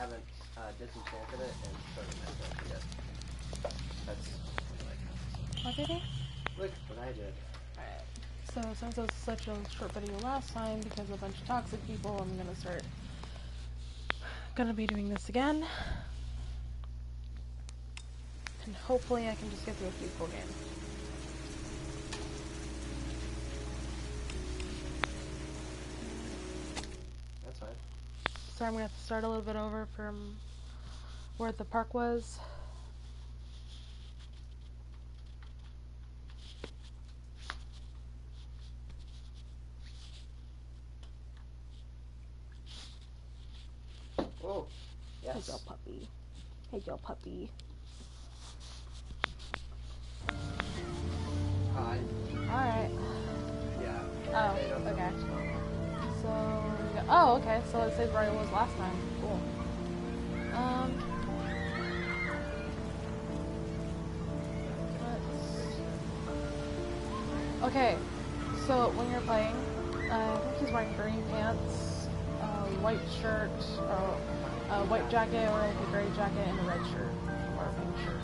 haven't disenchanted it and started my build yet. That's What did he? look what I did. Alright. So since it was such a short video last time because of a bunch of toxic people, I'm gonna be doing this again. And hopefully I can just get through a few full games. That's fine. So I'm gonna have to start a little bit over from where the park was. Oh, yes. Hey, yo, puppy. Hey, yo, puppy. Hi. Alright. Yeah. Oh, okay. So, oh, okay, so it says where it was last time. Cool. Okay, so when you're playing, I think he's wearing green pants, white shirt, or a white jacket, or like a gray jacket and a red shirt, or a pink shirt.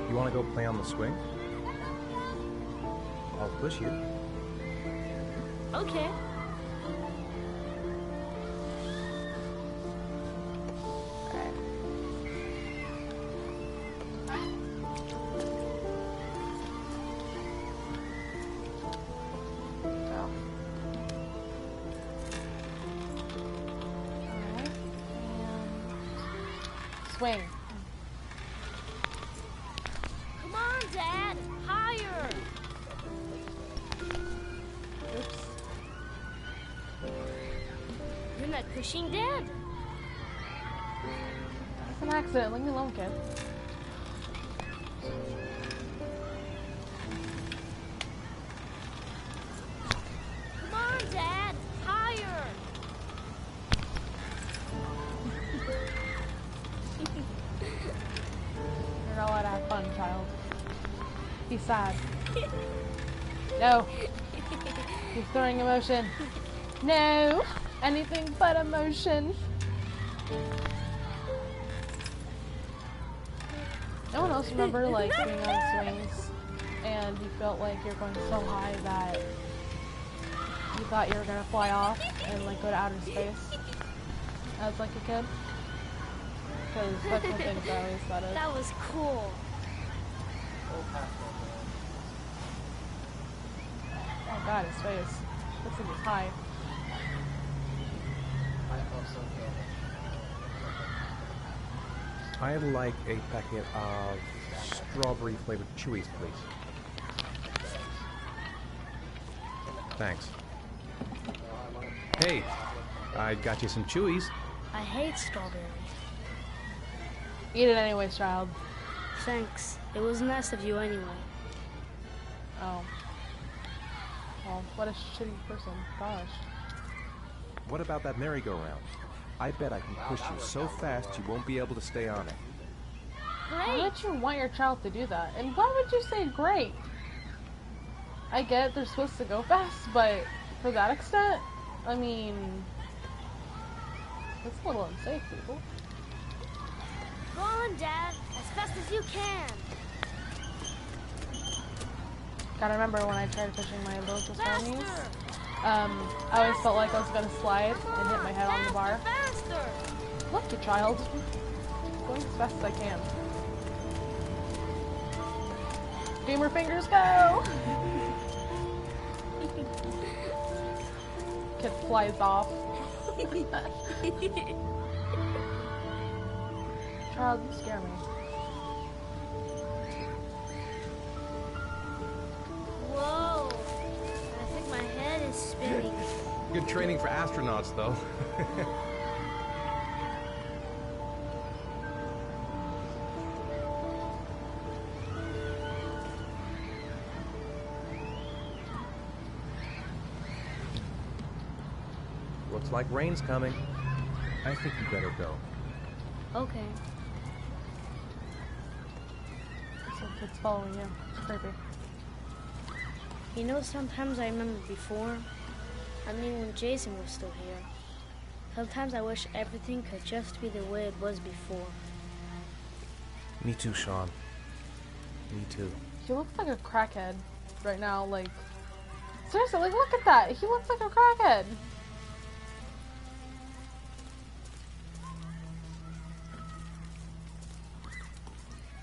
You want to go play on the swing? I'll push you. Okay. Swing. Come on, Dad! Higher! Oops. You're not pushing, Dad? It's an accident. Leave me alone, kid. Come on, Dad! Higher! You're not allowed to have fun, child. Be sad. No. He's throwing emotion. No. Anything but emotion. No one else remember like being on swings and you felt like you're going so high that you thought you were gonna fly off and like go to outer space as like a kid? Because that's one thing I always thought of. That was cool. Oh god, his face. This thing is high. I'd like a packet of strawberry flavored chewies, please. Thanks. Hey, I got you some chewies. I hate strawberries. Eat it anyways, child. Thanks. It was nice of you anyway. Oh. Well, what a shitty person. Gosh. What about that merry-go-round? I bet I can push you so fast you won't be able to stay on it. Why Great! would you want your child to do that? And why would you say great? I get they're supposed to go fast, but for that extent, I mean, that's a little unsafe, people. Go on, Dad! As fast as you can! Gotta remember when I tried pushing my little ponies, Faster! I always felt like I was gonna slide and hit my head on the bar. Faster! Lucky child. Going as fast as I can. Gamer fingers, go! Kid flies off. Child, you scare me. Whoa! I think my head is spinning. Good training for astronauts, though. Looks like rain's coming. I think you better go. Okay. So it's following you. It's creepy. You know, sometimes I remember before. I mean, when Jason was still here. Sometimes I wish everything could just be the way it was before. Me too, Sean. Me too. He looks like a crackhead right now, like... Seriously, like, look at that! He looks like a crackhead!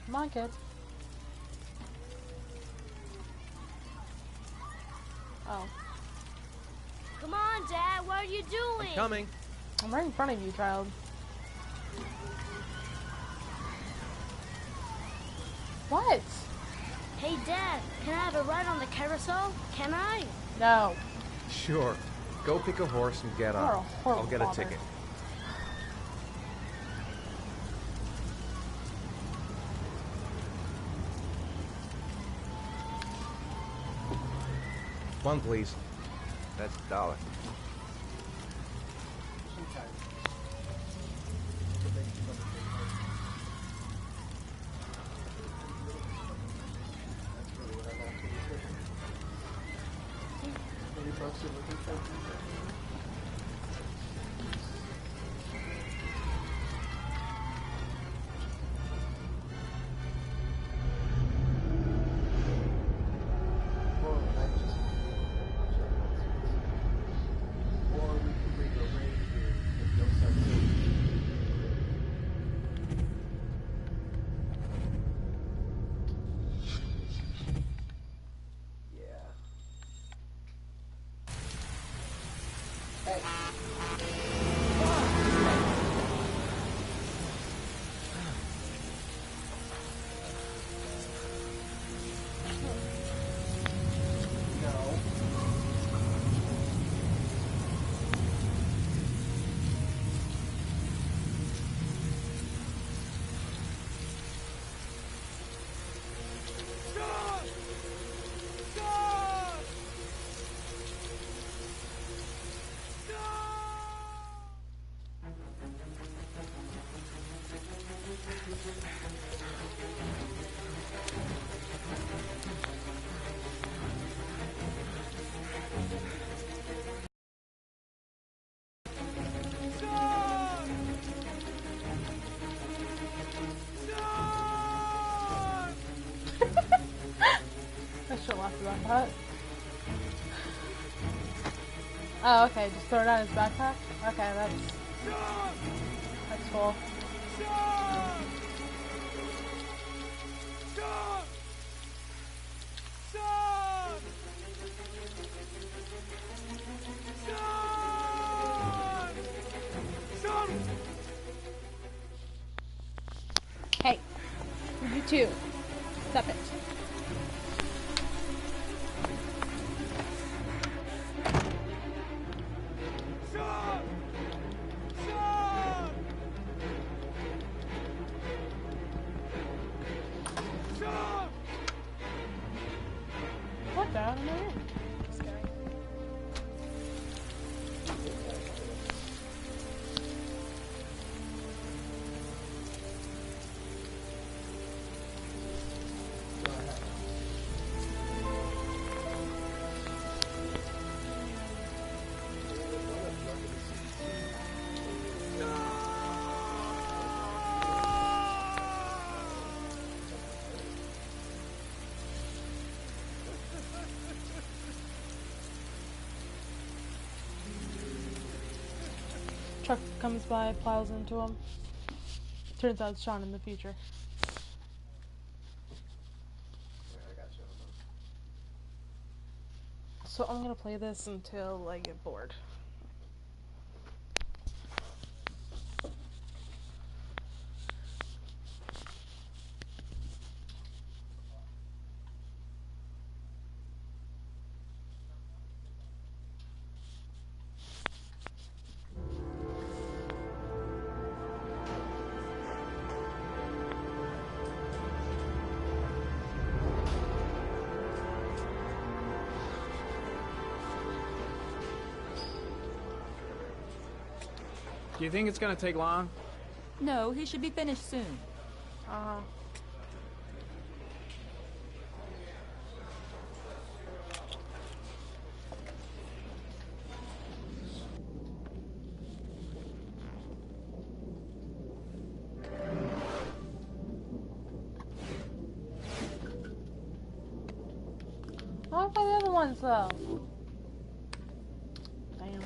Come on, kid. Oh. Come on, Dad, what are you doing? I'm coming. I'm right in front of you, child. What? Hey, Dad, can I have a ride on the carousel? Can I? No. Sure. Go pick a horse and get You're a on. horrible I'll get a father. ticket. One, please. That's $1. Sometimes. It makes you look big. That's really what I want to do. Maybe folks are looking for Or I just or we can bring a reindeer if you'll start doing yeah. Hey. No. I should laugh about that. Oh, okay, just throw it on his backpack? Okay, that's cool. Hey, you too. Stop it. What the hell am I in? Scary. Truck comes by, plows into him. Turns out it's Sean in the future. I got you. So I'm gonna play this until I get bored. Do you think it's gonna take long? No, he should be finished soon. Why find the other ones though? Damn.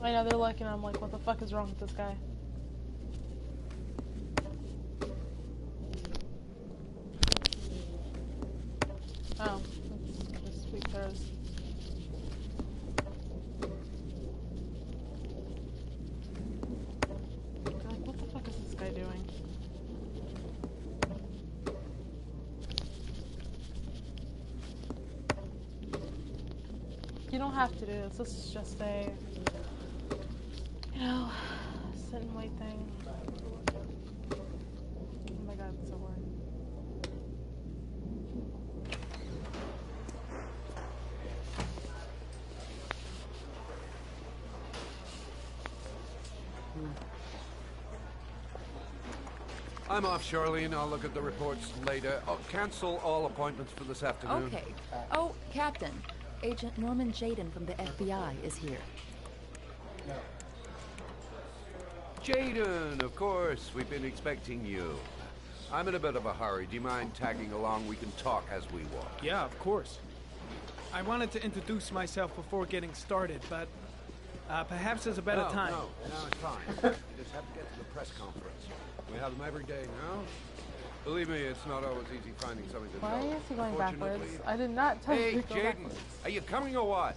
I know they're looking. I'm like, what the fuck is wrong with this guy? Oh, let's just sweep those. Like, what the fuck is this guy doing? You don't have to do this. This is just a, you know, sit and wait thing. Oh my god, it's so boring. I'm off, Charlene. I'll look at the reports later. Oh, cancel all appointments for this afternoon. Okay. Oh, Captain. Agent Norman Jaden from the FBI is here. Jaden, of course. We've been expecting you. I'm in a bit of a hurry. Do you mind tagging along? We can talk as we walk. Yeah, of course. I wanted to introduce myself before getting started, but perhaps there's a better time. No, it's fine. You just have to get to the press conference. We have them every day now. Believe me, it's not always easy finding something to Why tell. is he going backwards? Fortunately- I did not tell you Hey, to go Jaden, backwards. are you coming or what?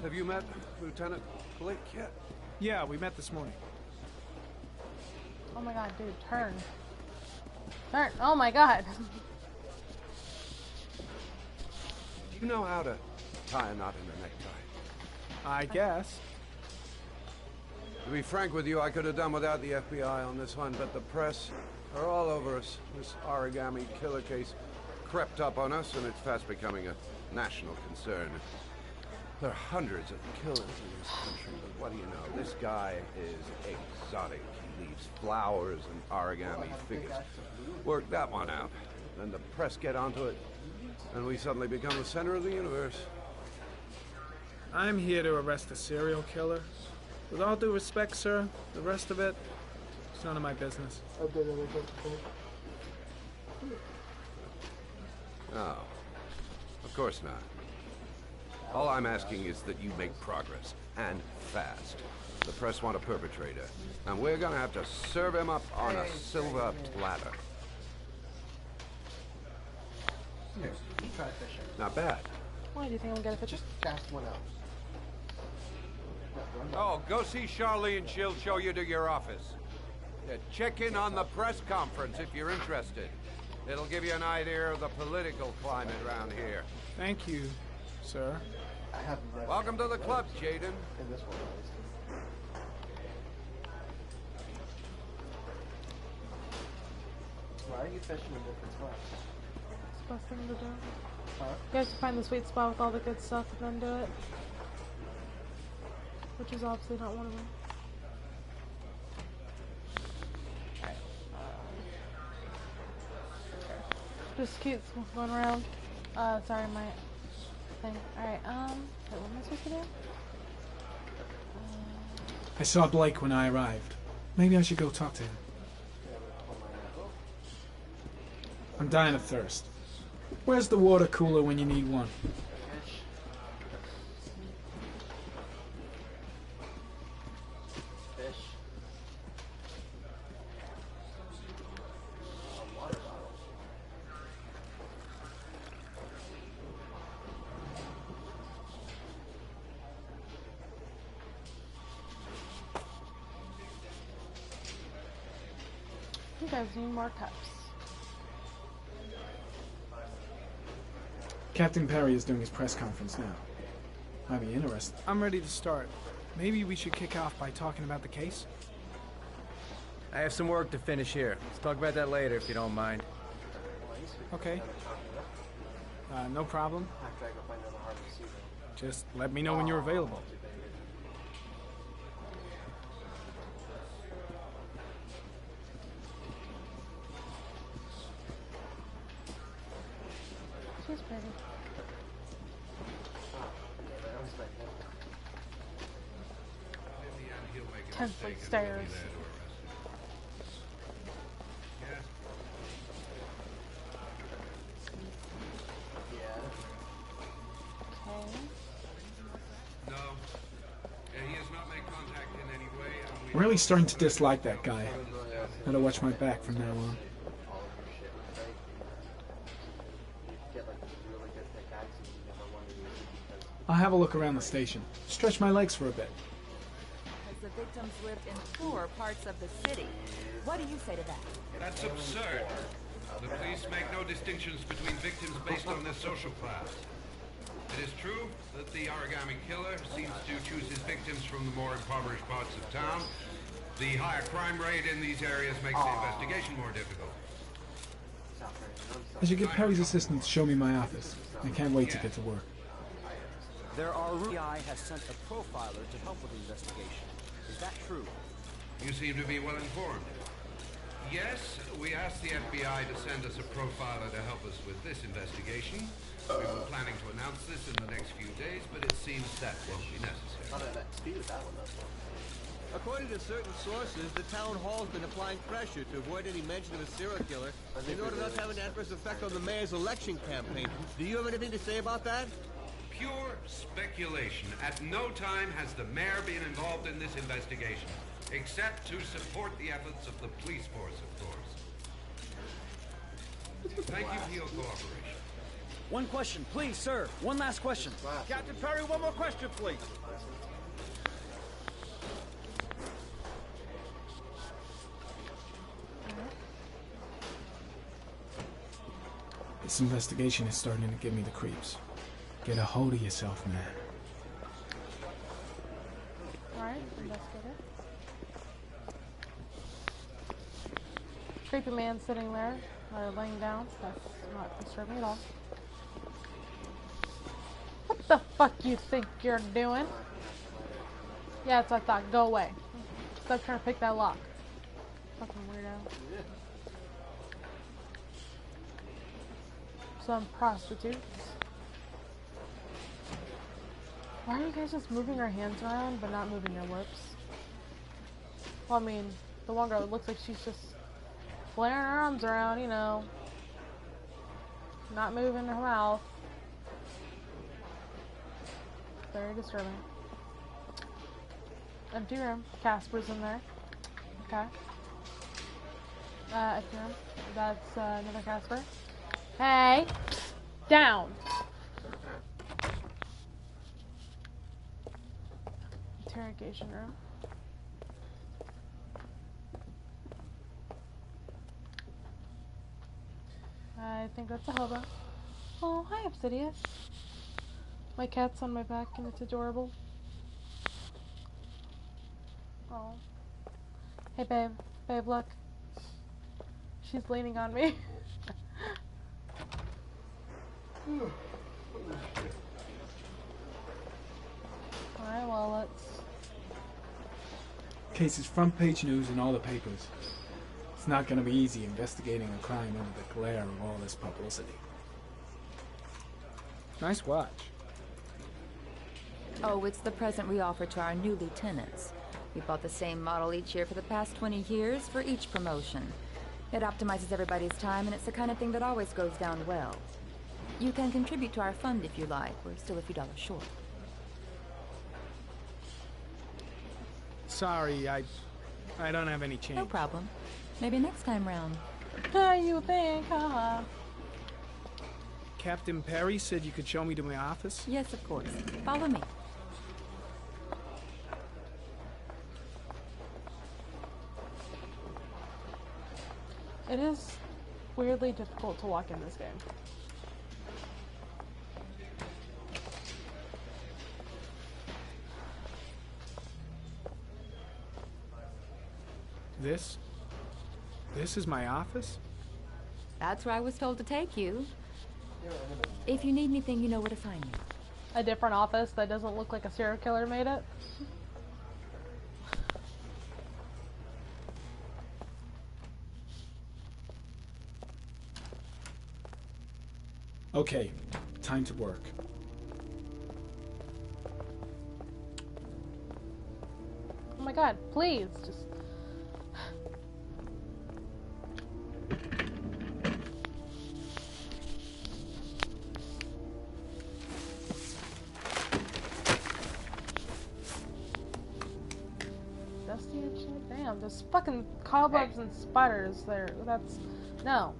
Have you met Lieutenant Blake yet? Yeah, we met this morning. Oh my god, dude, turn. Turn. Oh my god. Do you know how to tie a knot in a necktie? I guess. To be frank with you, I could have done without the FBI on this one, but the press are all over us. This origami killer case crept up on us, and it's fast becoming a national concern. There are hundreds of killers in this country, but what do you know? This guy is exotic. He leaves flowers and origami figures. Work that one out. Then the press get onto it, and we suddenly become the center of the universe. I'm here to arrest a serial killer. With all due respect, sir, the rest of it, it's none of my business. Oh, of course not. All I'm asking is that you make progress, and fast. The press want a perpetrator, and we're gonna have to serve him up on a silver platter. Here, you try fishing. Not bad. Why do you think I'm gonna fit? Just cast one out. Oh, go see Charlene. She'll show you to your office. Yeah, check in on the press conference if you're interested. It'll give you an idea of the political climate around here. Thank you, sir. I have never Welcome to the club, Jaden. in this one, at least. Why are you fishing in different spots? It's the best thing to do. Huh? You have to find the sweet spot with all the good stuff and then do it. Which is obviously not one of them. Just keeps going around. Sorry, my thing. Alright, wait, what am I supposed to do? I saw Blake when I arrived. Maybe I should go talk to him. I'm dying of thirst. Where's the water cooler when you need one? Fish. A water bottle. You guys need more cups. Captain Perry is doing his press conference now. Might be interesting. I'm ready to start. Maybe we should kick off by talking about the case? I have some work to finish here. Let's talk about that later if you don't mind. Okay. No problem. After I go find another harbor sea. Just let me know when you're available. she's pretty. That was like that. In the end, he'll make a 10 mistake foot and we'll be stairs. there to arrest him. Yes? Yeah. Okay. No. He has not made contact in any way. And I'm really starting to dislike that guy. Gotta watch my back from now on. All of your shit was fake. You get like this really good pickaxe and you never wanted to use it because I'll have a look around the station. Stretch my legs for a bit. As the victims lived in poor parts of the city. What do you say to that? That's absurd. The police make no distinctions between victims based on their social class. It is true that the origami killer seems to choose his victims from the more impoverished parts of town. The higher crime rate in these areas makes the investigation more difficult. I should get Perry's assistant to show me my office. I can't wait to get to work. Our FBI has sent a profiler to help with the investigation. Is that true? You seem to be well informed. Yes, we asked the FBI to send us a profiler to help us with this investigation. We were planning to announce this in the next few days, but it seems that won't be necessary. not that speed with that one though. According to certain sources, the town hall's been applying pressure to avoid any mention of a serial killer in order not to have an adverse effect on the mayor's election campaign. Do you have anything to say about that? Pure speculation. At no time has the mayor been involved in this investigation, except to support the efforts of the police force, of course. Thank you for your cooperation. One question, please, sir. One last question. Captain Perry, one more question, please. This investigation is starting to give me the creeps. Get a hold of yourself, man. Alright, investigator. Creepy man sitting there, laying down. That's not disturbing at all. What the fuck you think you're doing? Yeah, that's what I thought. Go away. Stop trying to pick that lock. Fucking weirdo. Some prostitutes. Why are you guys just moving your hands around but not moving your lips? Well, I mean, the one girl, it looks like she's just flaring her arms around, you know. Not moving her mouth. Very disturbing. Empty room. Casper's in there. Okay. Empty room. That's another Casper. Hey! Down! Interrogation room. I think that's a hobo. Oh, hi, Obsidious. My cat's on my back and it's adorable. Oh. Hey, babe. Babe, look. She's leaning on me. Alright, well, let's... Case is front page news in all the papers. It's not going to be easy investigating a crime under the glare of all this publicity. Nice watch. Oh, it's the present we offer to our new lieutenants. We bought the same model each year for the past 20 years for each promotion. It optimizes everybody's time, and it's the kind of thing that always goes down well. You can contribute to our fund if you like. We're still a few dollars short. Sorry, I don't have any change. No problem. Maybe next time round. You think, haha. Captain Perry said you could show me to my office? Yes, of course. Follow me. It is weirdly difficult to walk in this game. This is my office? That's where I was told to take you. If you need anything, you know where to find me. A different office that doesn't look like a serial killer made it. Okay, time to work. Oh my god, please, just... Dusty and shit? Damn, there's fucking cobwebs and spiders there. That's... No.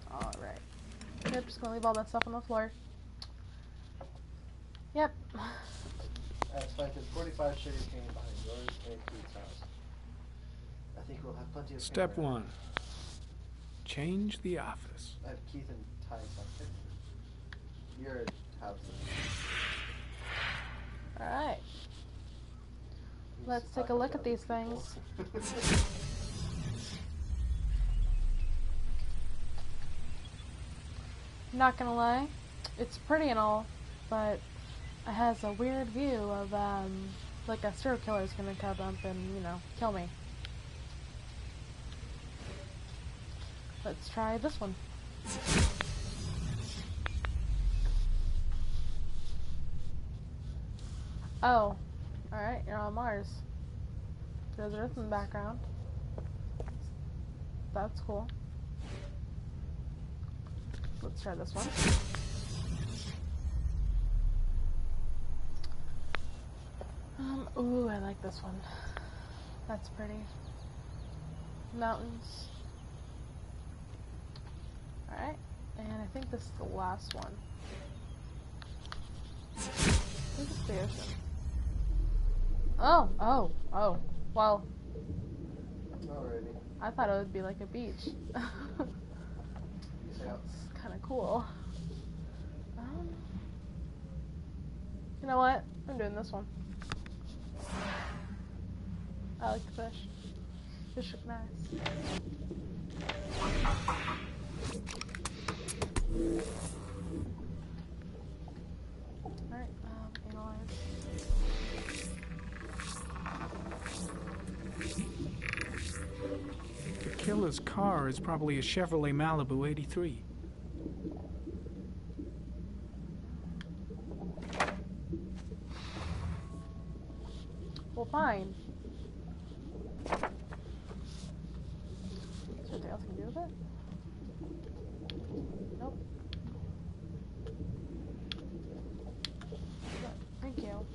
Alright. Yep, just gonna leave all that stuff on the floor. Yep. That's fine, because 45 sugar cane behind yours and Keith's house. I think we'll have plenty of Step paper. 1. Change the office. I have Keith and Ty's house. Your house. Alright. Let's take a look at these things. Not gonna lie, it's pretty and all, but it has a weird view of, like a serial killer is gonna come up and, you know, kill me. Let's try this one. Oh, alright, you're on Mars. There's Earth in the background. That's cool. Let's try this one. Ooh, I like this one. That's pretty. Mountains. Alright, and I think this is the last one. This is the ocean. Oh. Well, Alrighty. I thought it would be like a beach. It's kind of cool. You know what? I'm doing this one. I like the fish. Fish look nice. Alright, analyze. The killer's car is probably a Chevrolet Malibu 83. Well, fine. Is there anything else I can do with it? Nope. Thank you.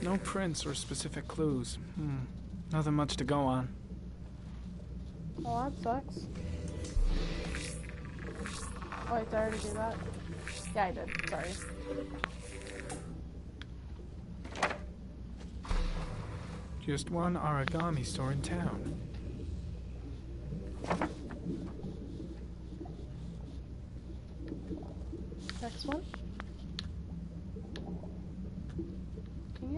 No prints or specific clues. Nothing much to go on. Oh, that sucks. Oh, wait, did I already do that? Yeah, I did. Sorry. Just one origami store in town. Next one. Can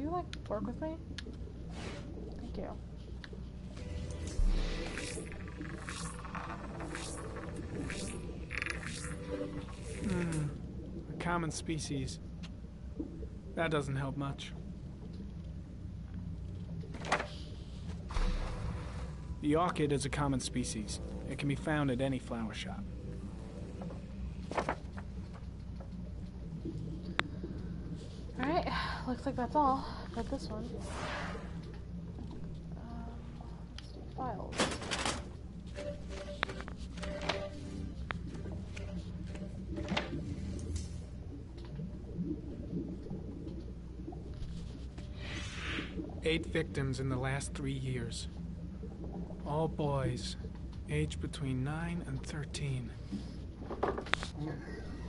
you like work with me? Thank you. A common species. That doesn't help much. The orchid is a common species. It can be found at any flower shop. Alright, looks like that's all for this one. Let's do files. Eight victims in the last 3 years. All boys, aged between 9 and 13.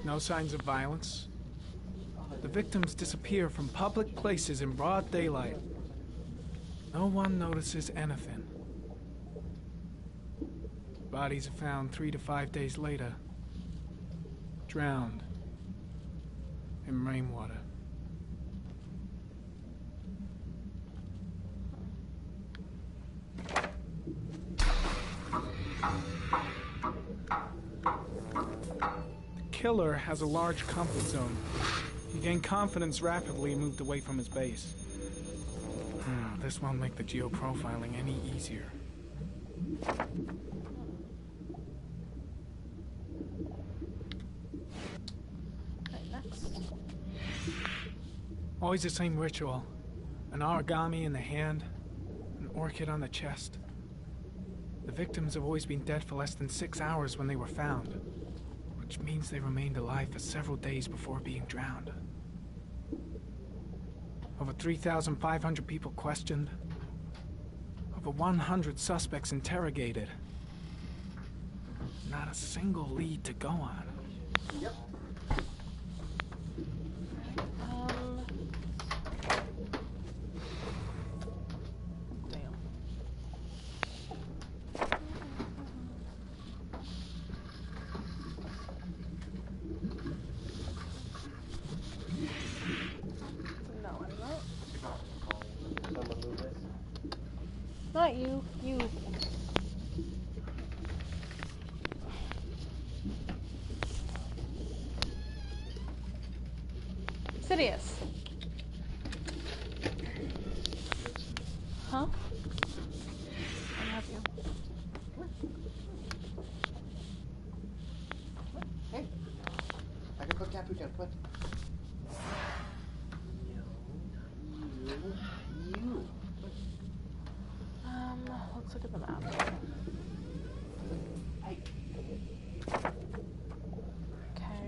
No signs of violence. The victims disappear from public places in broad daylight. No one notices anything. Bodies are found 3 to 5 days later, drowned in rainwater. killer has a large comfort zone. He gained confidence rapidly and moved away from his base. This won't make the geoprofiling any easier. Okay, next. Always the same ritual. An origami in the hand, an orchid on the chest. The victims have always been dead for less than 6 hours when they were found, which means they remained alive for several days before being drowned. Over 3,500 people questioned. Over 100 suspects interrogated. Not a single lead to go on. Yep. Damn. No, I'm not. Someone move this. Not you. You. Sidious. Huh? I have you. Hey, I can put Capuchin. What? You. Let's look at the map. Hey. Okay.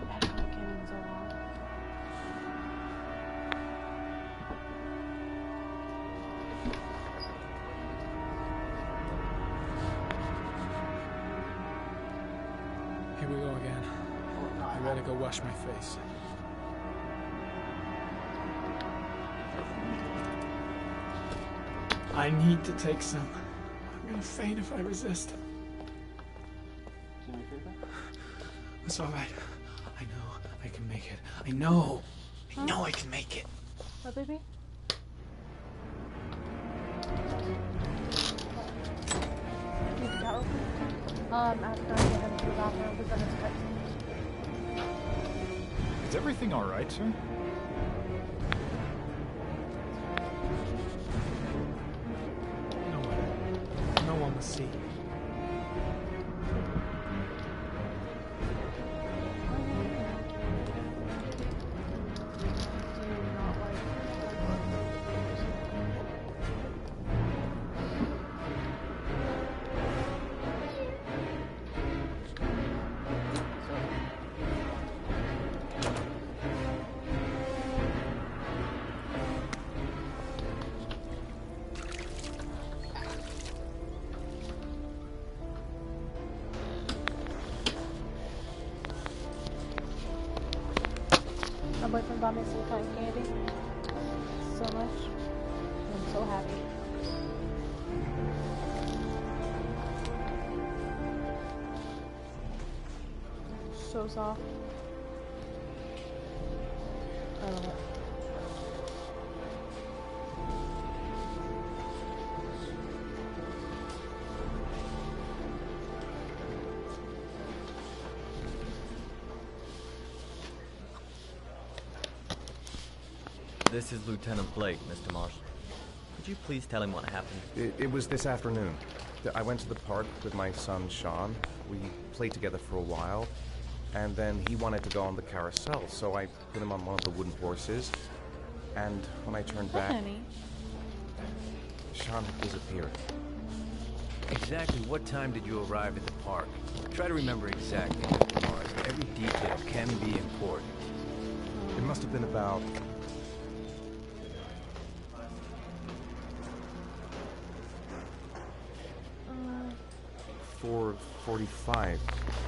I've had pumpkin in so long. Here we go again. I gotta go wash my face. I need to take some. I'm gonna faint if I resist. Do me a favor? It's alright. I know I can make it. I know. I know I can make it. What, baby? Need to go real quick? After I get into the bathroom, because then it's fixed. Is everything all right, sir? No one will see. My boyfriend bought me some cotton candy. So much. I'm so happy. So soft. I love it. This is Lieutenant Blake, Mr. Marshall. Could you please tell him what happened? It was this afternoon. I went to the park with my son, Sean. We played together for a while, and then he wanted to go on the carousel, so I put him on one of the wooden horses, and when I turned back, Honey. Sean had disappeared. Exactly what time did you arrive at the park? Try to remember exactly, Mr. Mars. Every detail can be important. It must have been about 4:45,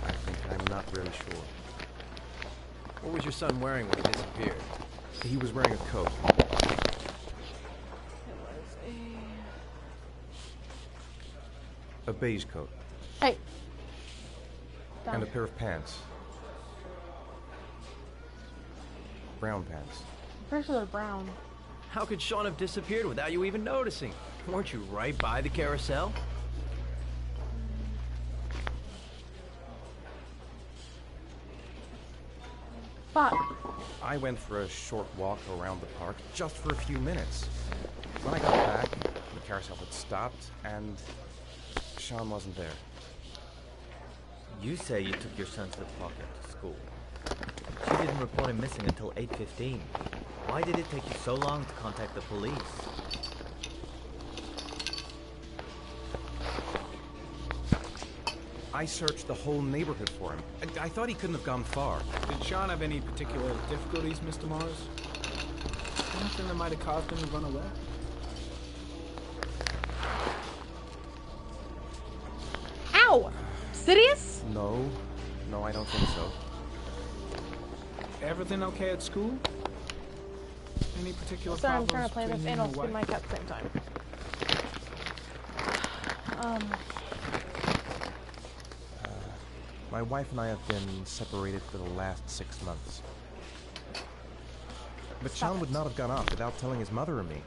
I think. I'm not really sure. What was your son wearing when he disappeared? He was wearing a coat. A beige coat. Hey. And a pair of pants. Brown pants. I'm pretty sure they're brown. How could Sean have disappeared without you even noticing? Weren't you right by the carousel? Fuck. I went for a short walk around the park just for a few minutes. When I got back, the carousel had stopped, and Sean wasn't there. You say you took your son to the park after school. She didn't report him missing until 8:15. Why did it take you so long to contact the police? I searched the whole neighborhood for him. I thought he couldn't have gone far. Did Sean have any particular difficulties, Mr. Mars? Anything that might have caused him to run away? Ow! Sidious? No, I don't think so. Everything okay at school? Any particular Sorry, I'm problems trying to play this between and you I'll and spin your my cup at the same time. My wife and I have been separated for the last 6 months. But Sean would not have gone off without telling his mother or me.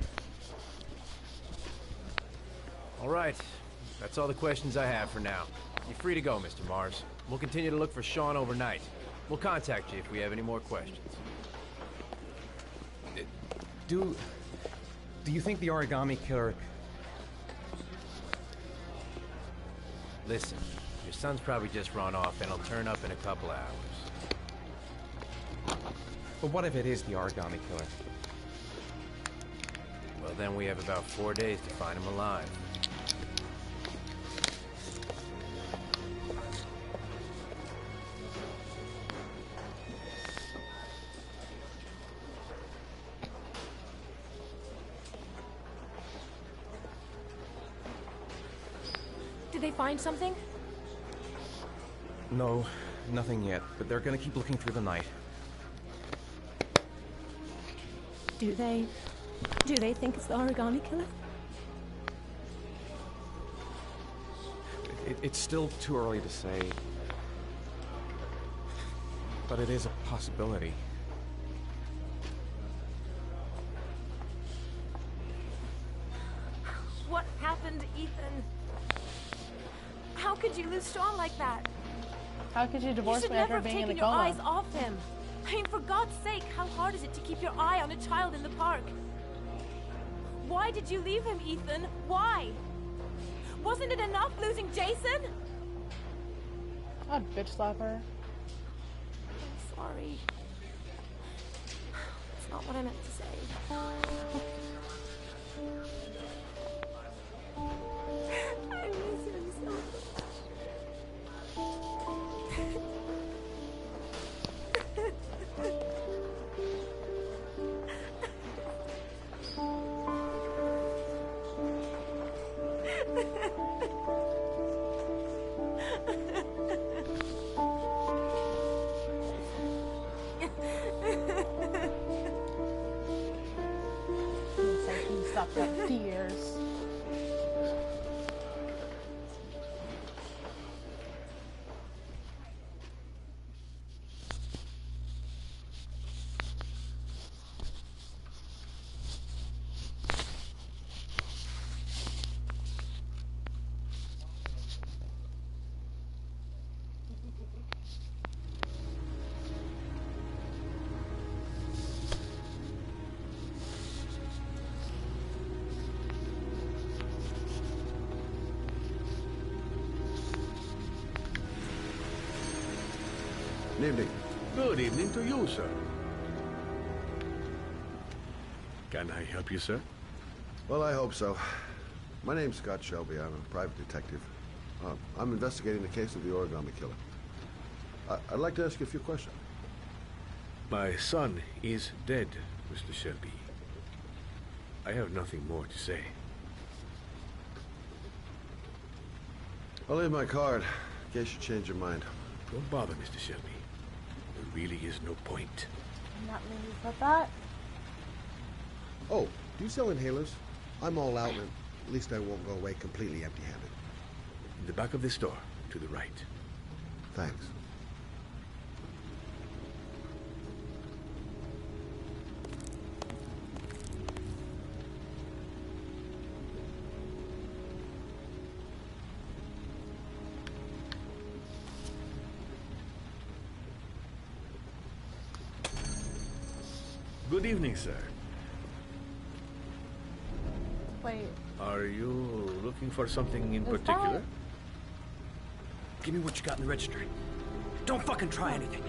All right. That's all the questions I have for now. You're free to go, Mr. Mars. We'll continue to look for Sean overnight. We'll contact you if we have any more questions. Do you think the origami killer... Listen, your son's probably just run off and he'll turn up in a couple hours. But what if it is the origami killer? Well, then we have about 4 days to find him alive. Did they find something? No, nothing yet, but they're gonna keep looking through the night. Do they think it's the origami killer? It's still too early to say. But it is a possibility. What happened, Ethan? How could you lose Sean like that? How could you divorce You should me never after have being in a taken your coma? eyes off him. I mean, for God's sake, how hard is it to keep your eye on a child in the park? Why did you leave him, Ethan? Why? Wasn't it enough losing Jason? I'd bitch slap her. I'm sorry. It's not what I meant to say. I miss him so much. It's like he stopped at tears. Good evening. Good evening to you, sir. Can I help you, sir? Well, I hope so. My name's Scott Shelby. I'm a private detective. I'm investigating the case of the origami killer. I'd like to ask you a few questions. My son is dead, Mr. Shelby. I have nothing more to say. I'll leave my card in case you change your mind. Don't bother, Mr. Shelby. There really is no point. Not me who said that. Oh, do you sell inhalers? I'm all out, and at least I won't go away completely empty-handed. In the back of the store, to the right. Thanks. Good evening, sir. Wait. Are you looking for something in Is particular? Give me what you got in the register. Don't fucking try anything.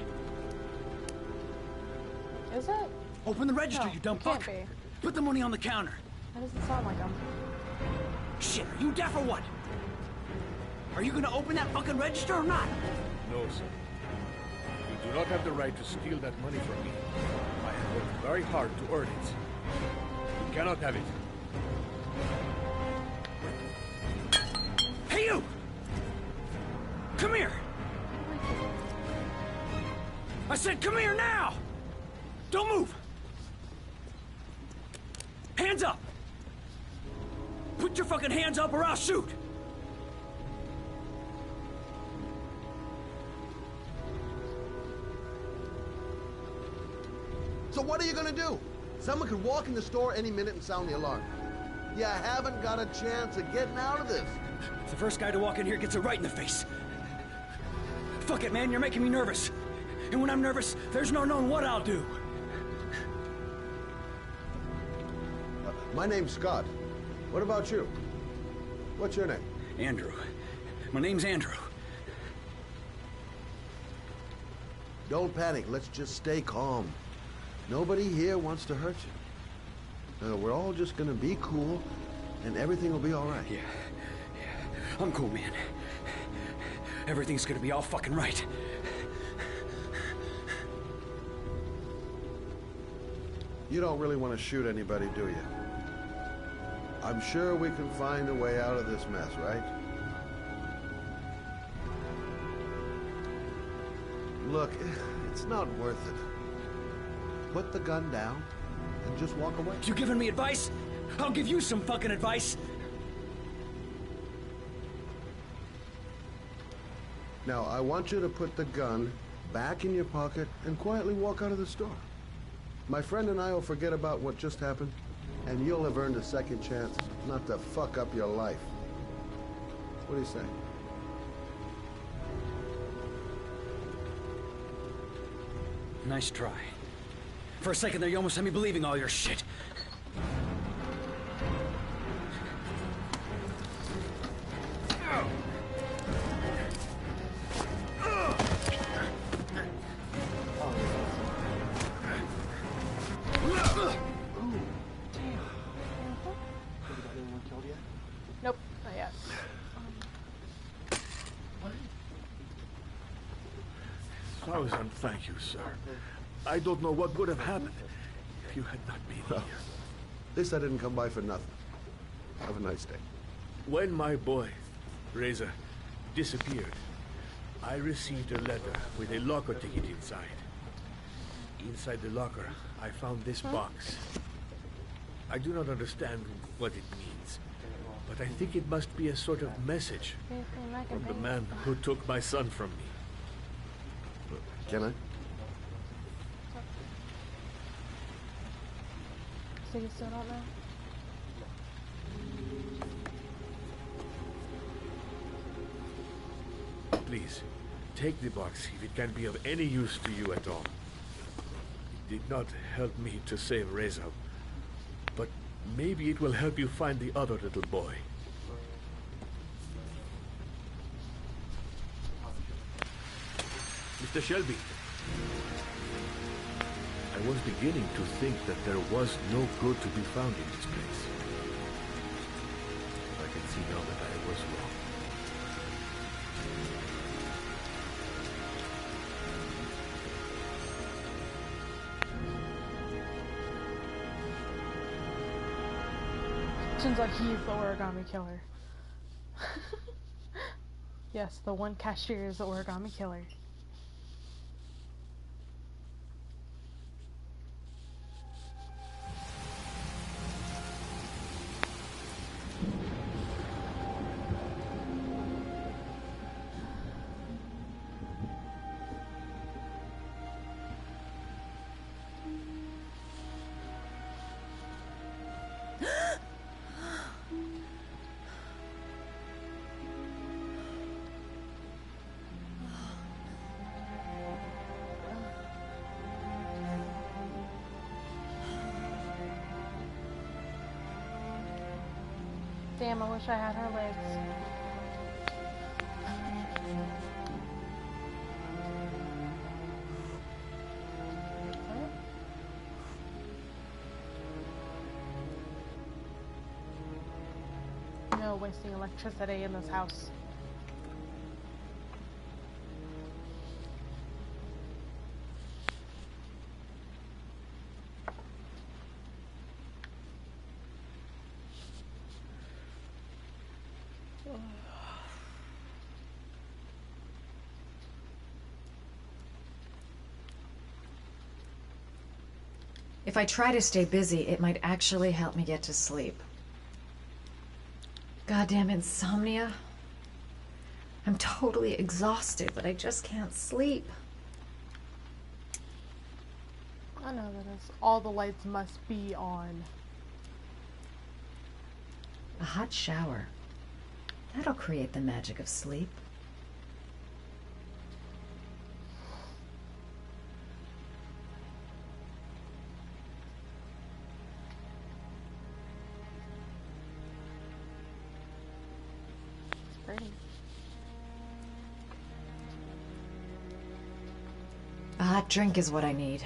Is it? Open the register, No, you dumb it can't fuck. be. Put the money on the counter. That doesn't sound like him. Shit, are you deaf or what? Are you gonna open that fucking register or not? No, sir. You do not have the right to steal that money from me. I have worked very hard to earn it. You cannot have it. Hey, you! Come here! I said come here now! Don't move! Hands up! Put your fucking hands up or I'll shoot! So what are you gonna do? Someone could walk in the store any minute and sound the alarm. You haven't got a chance of getting out of this. The first guy to walk in here gets it right in the face. Fuck it, man, you're making me nervous. And when I'm nervous, there's no knowing what I'll do. My name's Scott. What about you? What's your name? Andrew. My name's Andrew. Don't panic. Let's just stay calm. Nobody here wants to hurt you. We're all just gonna be cool, and everything will be all right. Yeah. I'm cool, man. Everything's gonna be all fucking right. You don't really want to shoot anybody, do you? I'm sure we can find a way out of this mess, right? Look, it's not worth it. Put the gun down and just walk away. You giving me advice? I'll give you some fucking advice. Now, I want you to put the gun back in your pocket and quietly walk out of the store. My friend and I will forget about what just happened, and you'll have earned a second chance not to fuck up your life. What do you say? Nice try. For a second there, you almost had me believing all your shit. Nope, not yet. Thousand thank you, sir. I don't know what would have happened if you had not been here. This I didn't come by for nothing. Have a nice day. When my boy, Reza, disappeared, I received a letter with a locker ticket inside. Inside the locker, I found this box. I do not understand what it means, but I think it must be a sort of message from the man who took my son from me. Can I? So you still don't know? Please, take the box if it can be of any use to you at all. It did not help me to save Reza, but maybe it will help you find the other little boy. Mr. Shelby, I was beginning to think that there was no good to be found in this place. I can see now that I was wrong. Seems like he's the origami killer. Yes, the one cashier is the origami killer. Damn, I wish I had her legs. No wasting electricity in this house. If I try to stay busy, it might actually help me get to sleep. Goddamn insomnia. I'm totally exhausted, but I just can't sleep. I know that is. All the lights must be on. A hot shower. That'll create the magic of sleep. Pretty. A hot drink is what I need.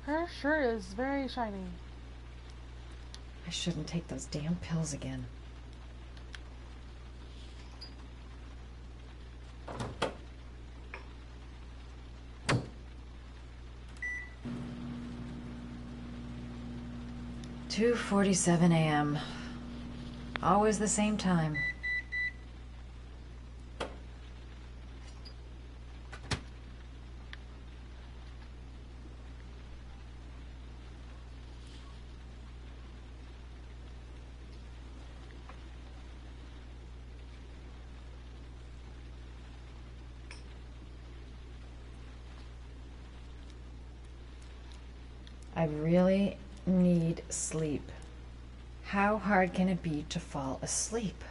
Her shirt is very shiny. I shouldn't take those damn pills again. "2:47 a.m. Always the same time. I really need sleep. How hard can it be to fall asleep?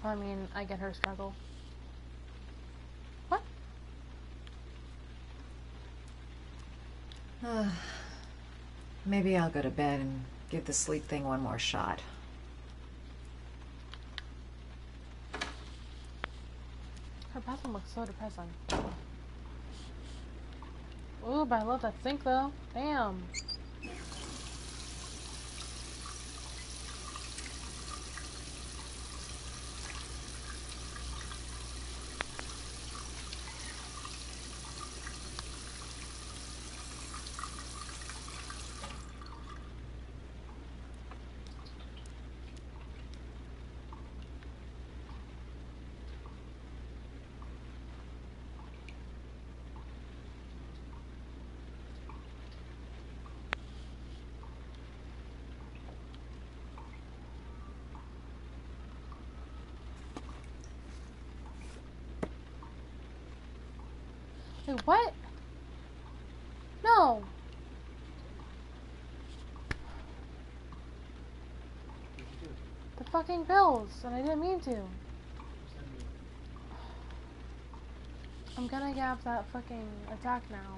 I mean, I get her struggle. What? Maybe I'll go to bed and give the sleep thing one more shot. Her bathroom looks so depressing. Ooh, but I love that sink though. Damn. Wait, what? No. The fucking pills, and I didn't mean to. I'm gonna have that fucking attack now.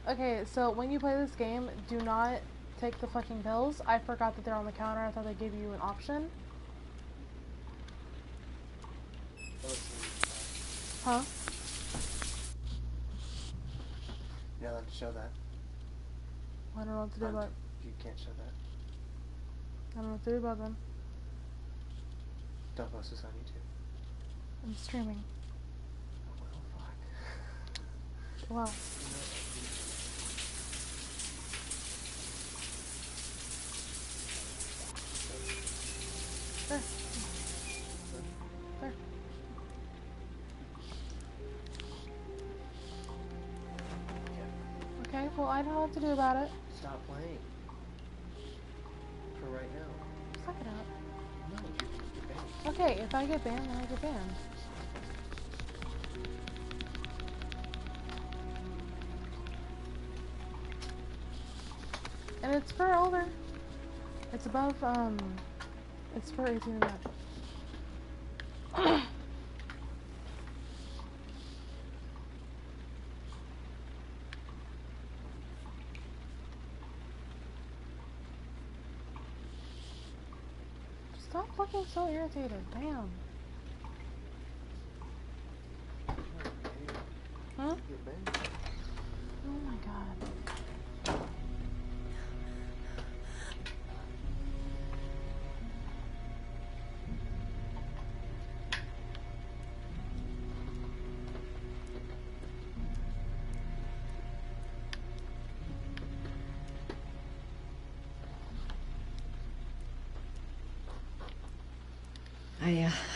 Okay, so when you play this game, do not take the fucking pills. I forgot that they're on the counter. I thought they gave you an option. Huh? You're allowed to show that. I don't know what to do about it. You can't show that. I don't know what to do about them. Don't post this on YouTube. I'm streaming. Oh, well, fuck. Wow. There. There. Okay, well, I don't know what to do about it. Stop playing. For right now. Suck it up. No, you're banned. Okay, if I get banned, then I get banned. And it's for older. It's above, it's for 18 and up. Stop looking so irritated. Damn. Huh? Oh my god.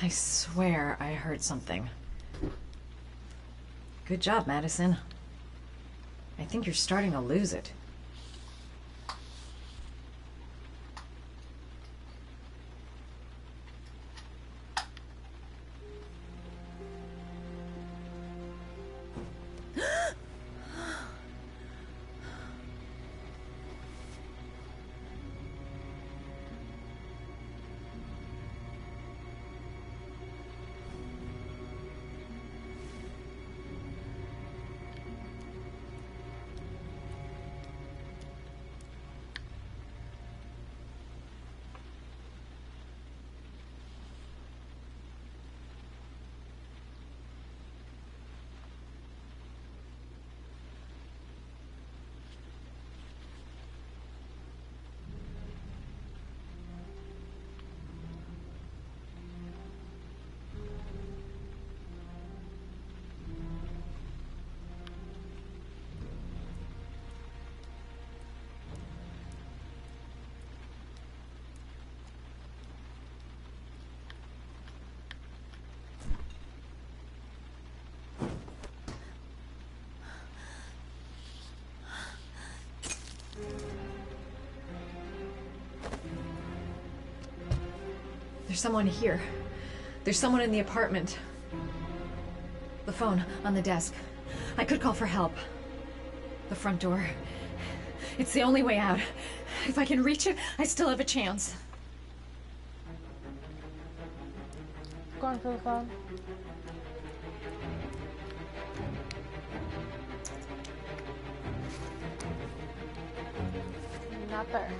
I swear I heard something. Good job, Madison. I think you're starting to lose it. There's someone here. There's someone in the apartment. The phone on the desk. I could call for help. The front door. It's the only way out. If I can reach it, I still have a chance. Going for the phone. Not there.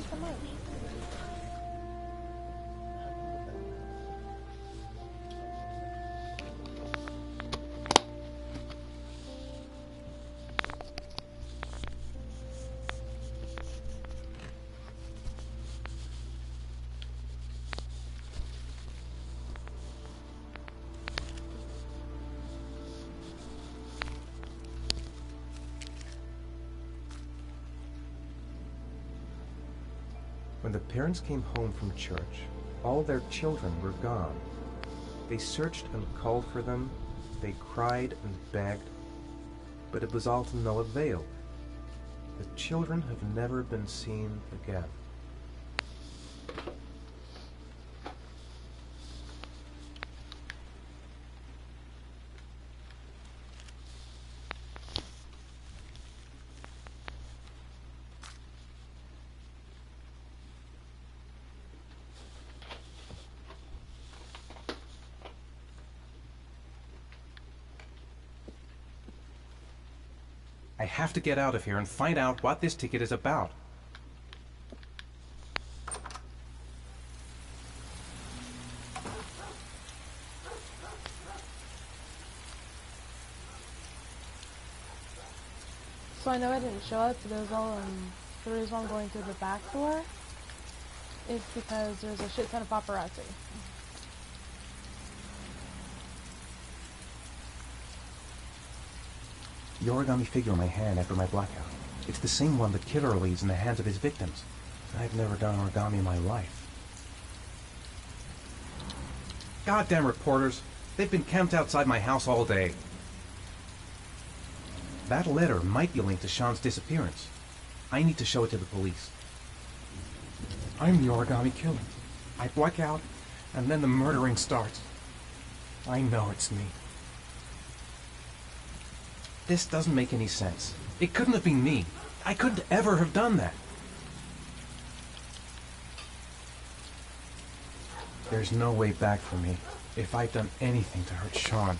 Where's the mic? When the parents came home from church, all their children were gone. They searched and called for them, they cried and begged, but it was all to no avail. The children have never been seen again. I have to get out of here and find out what this ticket is about. So I know I didn't show up to those all, the reason why I'm going through the back door is because there's a shit ton of paparazzi. The origami figure in my hand after my blackout. It's the same one the killer leaves in the hands of his victims. I've never done origami in my life. Goddamn reporters! They've been camped outside my house all day. That letter might be linked to Sean's disappearance. I need to show it to the police. I'm the origami killer. I black out, and then the murdering starts. I know it's me. This doesn't make any sense. It couldn't have been me. I couldn't ever have done that. There's no way back for me if I've done anything to hurt Sean.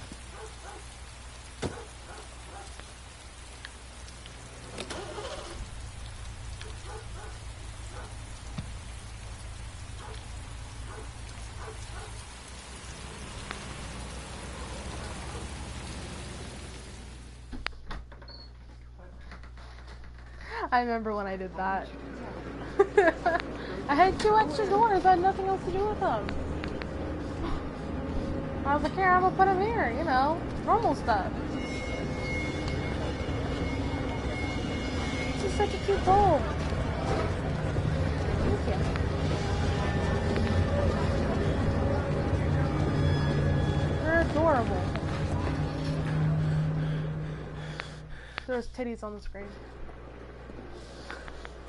I remember when I did that. I had 2 extra doors, I had nothing else to do with them. I was like, here, I'm gonna put them here, you know, normal stuff. This is such a cute doll. Thank you. They're adorable. There's titties on the screen.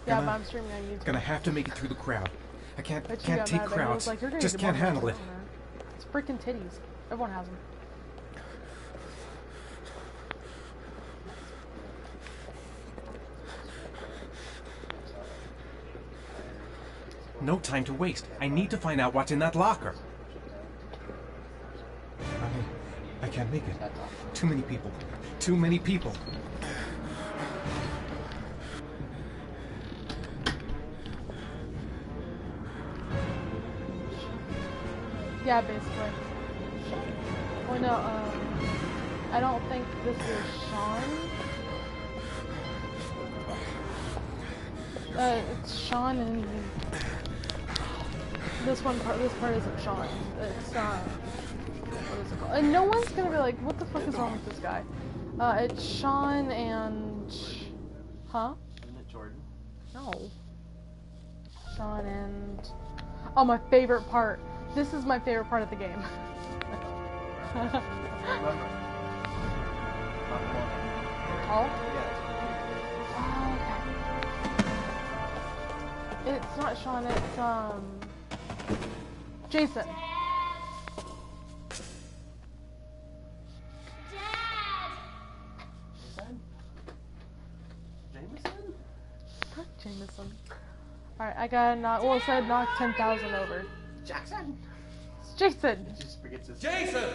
Yeah, but I'm streaming on YouTube. Gonna have to make it through the crowd. I can't But you take got mad at me. I crowds. was like, you're gonna Just get can't more handle it. on there. It's freaking titties. Everyone has them. No time to waste. I need to find out what's in that locker. I can't make it. Too many people. Too many people. Yeah, basically. Well, no, I don't think this is Sean. It's Sean and this part isn't Sean. It's, what is it called? And no one's gonna be like, what the fuck is wrong with this guy? It's Sean and... Huh? Isn't it Jordan? No. Sean and... Oh, my favorite part. This is my favorite part of the game. Oh? Oh, okay. It's not Sean, it's, Jason. Jameson? Fuck Jameson. Alright, I gotta knock, well, it said knock 10,000 over. Jackson! It's Jason! He just forgets his Jason!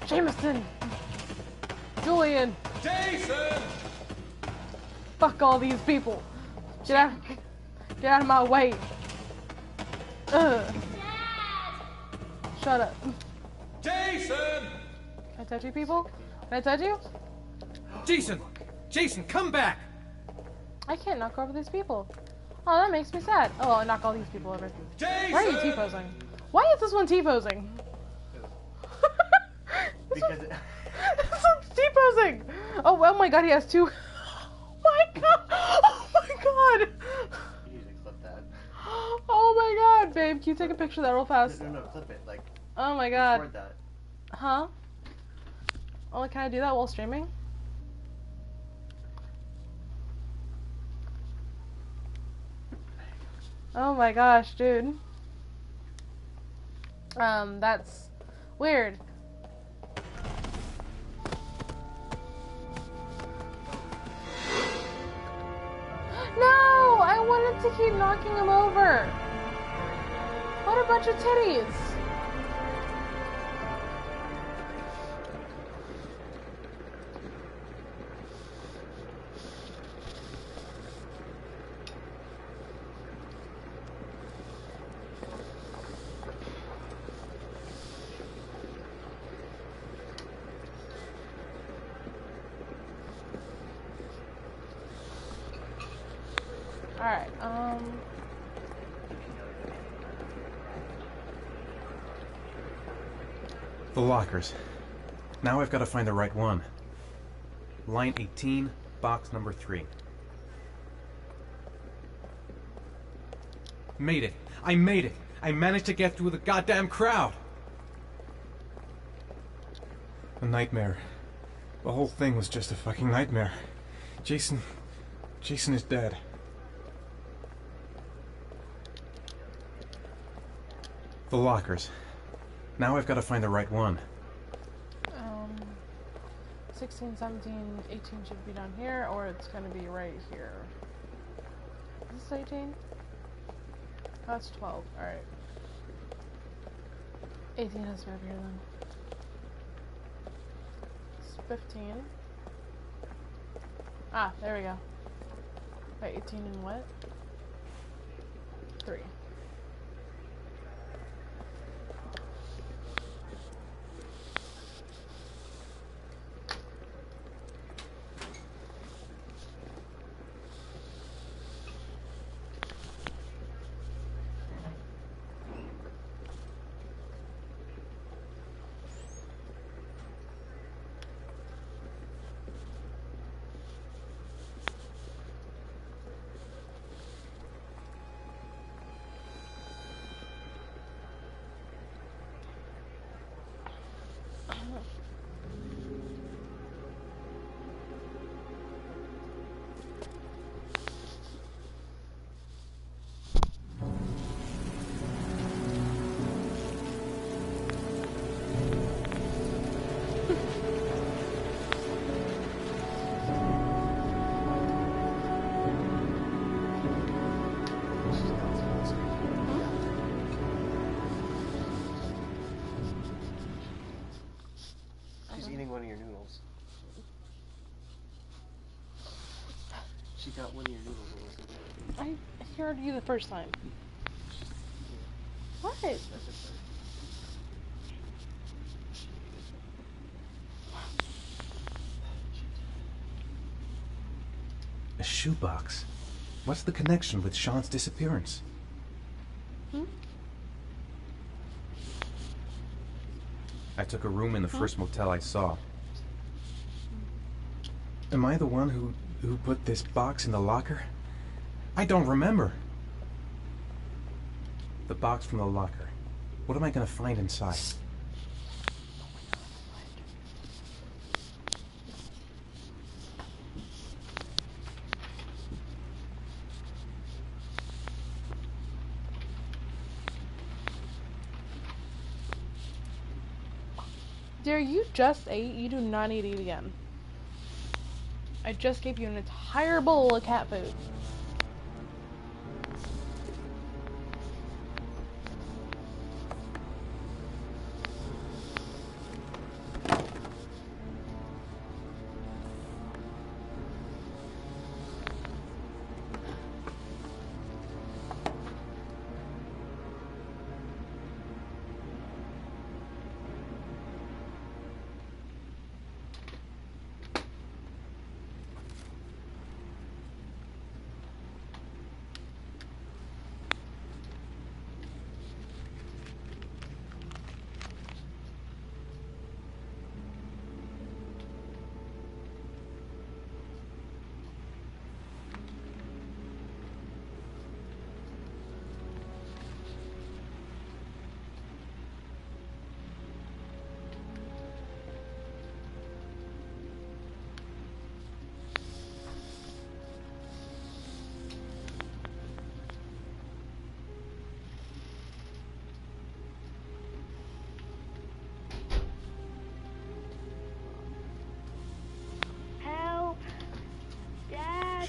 Jameson! Julian! Jason! Fuck all these people. Get out of my way. Ugh. Shut up. Jason! Can I touch you, people? Can I touch you? Jason! Jason, come back! I can't knock over these people. Oh, that makes me sad. Oh, well, I knock all these people over. Jason! Why are you T-posing? Why is this one T-posing? Because This one's T-posing! Oh my god, he has two. Oh my god! Oh my god! you need to clip that. Oh my god, babe, can you take a picture of that real fast? No, clip it. Like, Oh my god. record that. Huh? Oh, can I do that while streaming? Oh my gosh, dude. That's weird. No! I wanted to keep knocking him over. What a bunch of titties. Alright, The lockers. Now I've got to find the right one. Line 18, box number 3. Made it. I made it. I managed to get through the goddamn crowd. A nightmare. The whole thing was just a fucking nightmare. Jason is dead. The lockers. Now I've got to find the right one. 16, 17, 18 should be down here, or it's gonna be right here. Is this 18? Oh, that's 12. Alright. 18 has to be over here then. It's 15. Ah, there we go. Wait, 18 and what? 3. She's eating one of your noodles. She got one of your noodles. I heard you the first time. What? A shoebox. What's the connection with Sean's disappearance? I took a room in the first motel I saw. Am I the one who put this box in the locker? I don't remember. The box from the locker. What am I gonna find inside? Dear, you just ate. You do not need to eat again. I just gave you an entire bowl of cat food.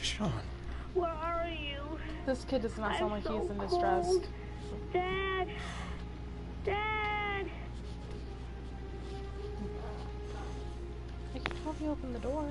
Sean. Where are you? This kid does not sound like so he's in distress. cold. Dad! Dad! I can help you open the door.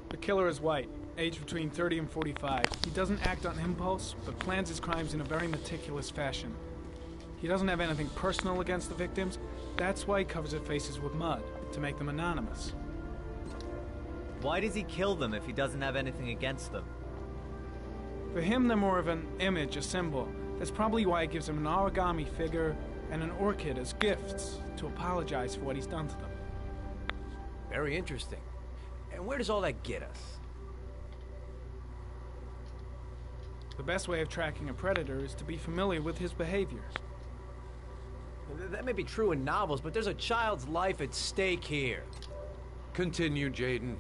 The killer is white, aged between 30 and 45. He doesn't act on impulse, but plans his crimes in a very meticulous fashion. He doesn't have anything personal against the victims. That's why he covers their faces with mud, to make them anonymous. Why does he kill them if he doesn't have anything against them? For him, they're more of an image, a symbol. That's probably why he gives them an origami figure and an orchid as gifts to apologize for what he's done to them. Very interesting. And where does all that get us? The best way of tracking a predator is to be familiar with his behavior. That may be true in novels, but there's a child's life at stake here. Continue, Jaden.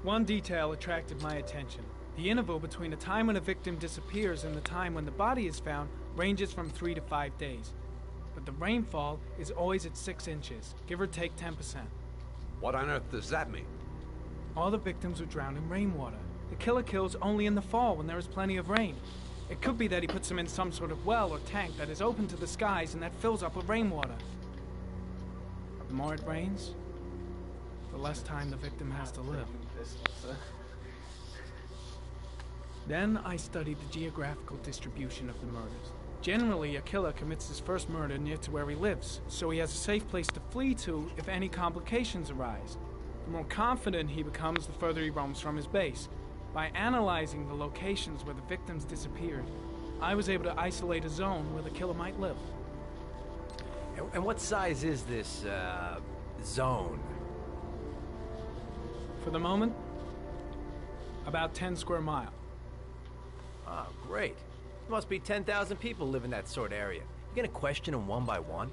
One detail attracted my attention. The interval between the time when a victim disappears and the time when the body is found ranges from 3 to 5 days. But the rainfall is always at 6 inches, give or take 10%. What on earth does that mean? All the victims were drowned in rainwater. The killer kills only in the fall when there is plenty of rain. It could be that he puts them in some sort of well or tank that is open to the skies and that fills up with rainwater. The more it rains, the less time the victim has to live. Then I studied the geographical distribution of the murders. Generally, a killer commits his first murder near to where he lives, so he has a safe place to flee to if any complications arise. The more confident he becomes, the further he roams from his base. By analyzing the locations where the victims disappeared, I was able to isolate a zone where the killer might live. And what size is this, zone? For the moment, about 10 square miles. Oh, great. There must be 10,000 people live in that sort of area. You gonna question them one by one?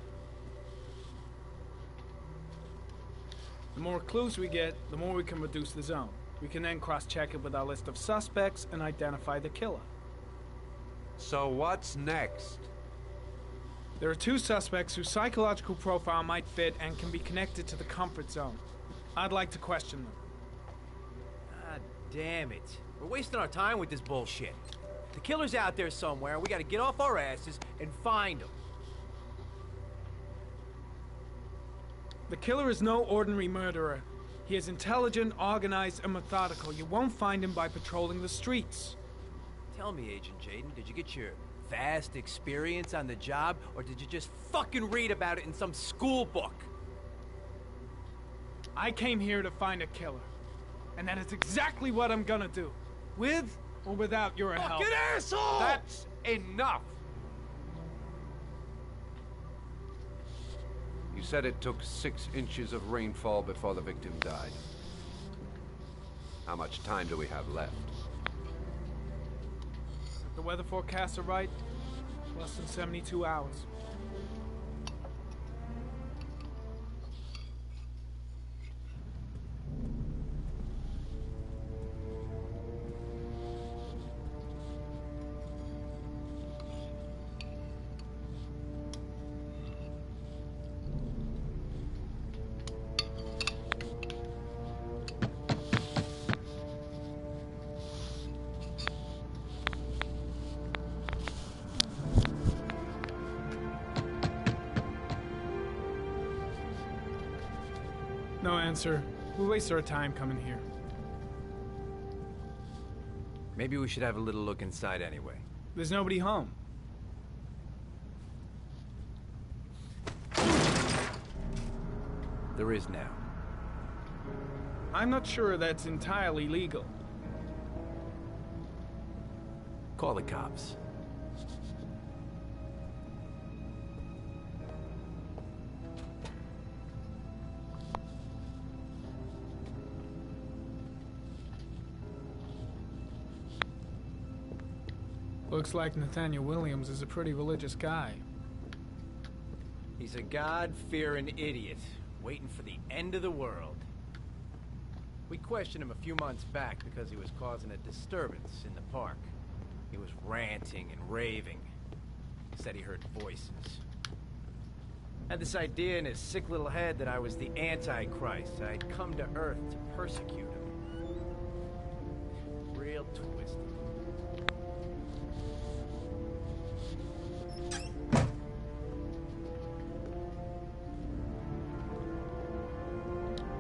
The more clues we get, the more we can reduce the zone. We can then cross-check it with our list of suspects and identify the killer. So what's next? There are 2 suspects whose psychological profile might fit and can be connected to the comfort zone. I'd like to question them. God damn it. We're wasting our time with this bullshit. The killer's out there somewhere, and we gotta get off our asses and find him. The killer is no ordinary murderer. He is intelligent, organized, and methodical. You won't find him by patrolling the streets. Tell me, Agent Jaden, did you get your vast experience on the job, or did you just fucking read about it in some school book? I came here to find a killer. And that is exactly what I'm gonna do. With or without your help. Fucking asshole! That's enough! You said it took 6 inches of rainfall before the victim died. How much time do we have left? If the weather forecasts are right, less than 72 hours. No answer. We waste our time coming here. Maybe we should have a little look inside anyway. There's nobody home. There is now. I'm not sure that's entirely legal. Call the cops. Looks like Nathaniel Williams is a pretty religious guy. He's a God-fearing idiot, waiting for the end of the world. We questioned him a few months back because he was causing a disturbance in the park. He was ranting and raving. He said he heard voices. Had this idea in his sick little head that I was the Antichrist. I'd come to Earth to persecute him. Real twisted.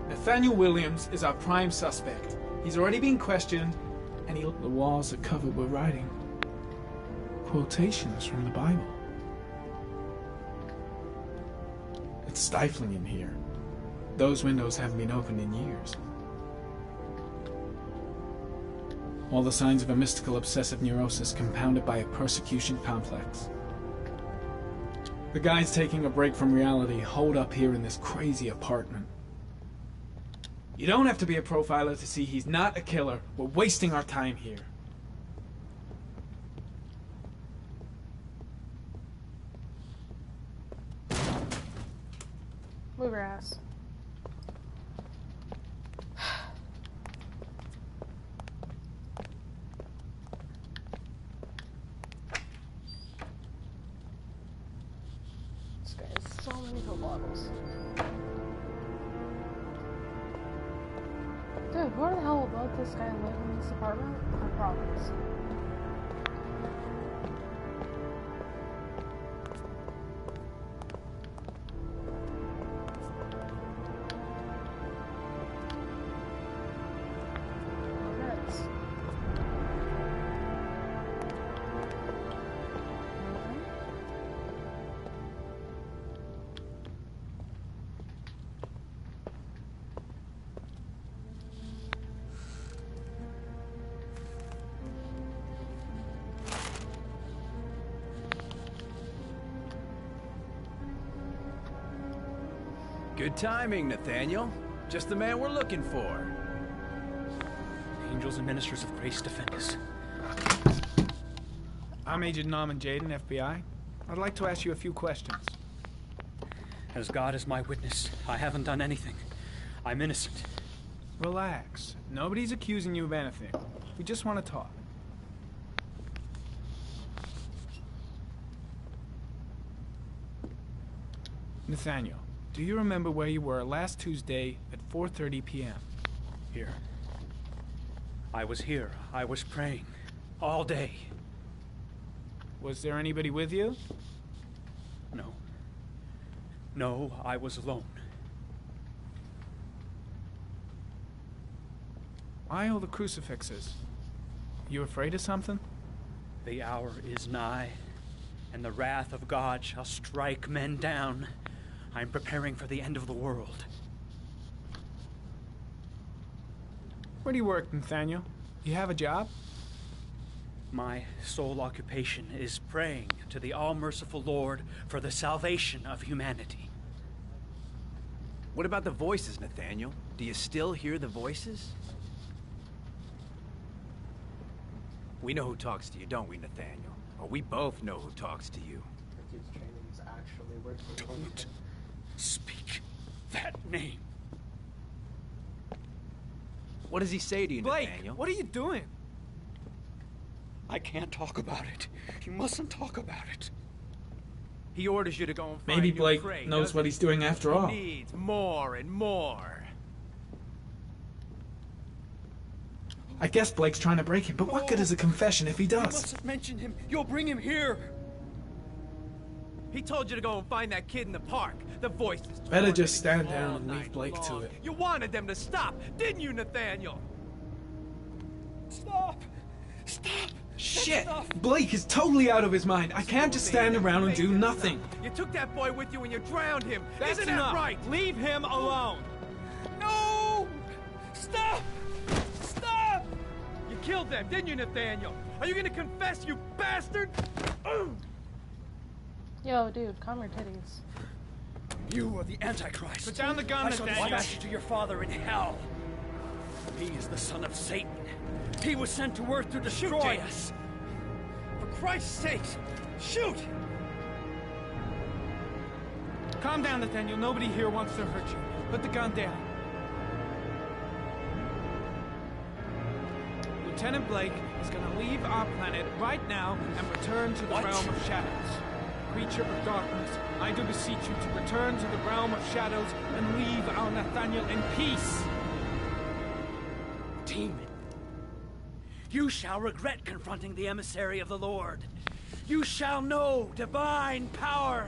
Nathaniel Williams is our prime suspect. He's already been questioned, and the walls are covered with writing. Quotations from the Bible. It's stifling in here. Those windows haven't been opened in years. All the signs of a mystical obsessive neurosis compounded by a persecution complex. The guy's taking a break from reality, holed up here in this crazy apartment. You don't have to be a profiler to see he's not a killer. We're wasting our time here. Move your ass. This guy has so many pill bottles. Dude, who the hell would let this guy live in this apartment? I promise. Good timing, Nathaniel. Just the man we're looking for. Angels and ministers of grace defend us. I'm Agent Norman Jayden, FBI. I'd like to ask you a few questions. As God is my witness, I haven't done anything. I'm innocent. Relax. Nobody's accusing you of anything. We just want to talk. Nathaniel, do you remember where you were last Tuesday at 4:30 p.m.? Here. I was here. I was praying. All day. Was there anybody with you? No. No, I was alone. Why all the crucifixes? You afraid of something? The hour is nigh, and the wrath of God shall strike men down. I'm preparing for the end of the world. Where do you work, Nathaniel? You have a job? My sole occupation is praying to the all-merciful Lord for the salvation of humanity. What about the voices, Nathaniel? Do you still hear the voices? We know who talks to you, don't we, Nathaniel? Or we both know who talks to you. Your kid's training is actually working. Don't speak that name. What does he say to you, Blake, Nathaniel? what are you doing? I can't talk about it. You mustn't talk about it. He orders you to go and find Maybe new Blake prey, knows what he's doing after all. He needs more and more. I guess Blake's trying to break him, but what good is a confession if he You does? mustn't mention him. You'll bring him here. He told you to go and find that kid in the park. The voice is Better just stand down and leave Blake to it. You wanted them to stop, didn't you, Nathaniel? Stop! Stop! Shit! Blake is totally out of his mind. I can't just stand around and do nothing. You took that boy with you and you drowned him. That's Isn't enough. that right? Leave him alone. No! Stop! Stop! You killed them, didn't you, Nathaniel? Are you gonna confess, you bastard? Yo, dude, calm your titties. You are the Antichrist. Put down the gun, I shall Nathaniel. dispatch you to your father in hell. He is the son of Satan. He was sent to Earth to destroy us. For Christ's sake, shoot! Calm down, Nathaniel. Nobody here wants to hurt you. Put the gun down. Lieutenant Blake is going to leave our planet right now and return to the realm of shadows. Creature of darkness, I do beseech you to return to the realm of shadows and leave our Nathaniel in peace. Demon, you shall regret confronting the emissary of the Lord. You shall know divine power.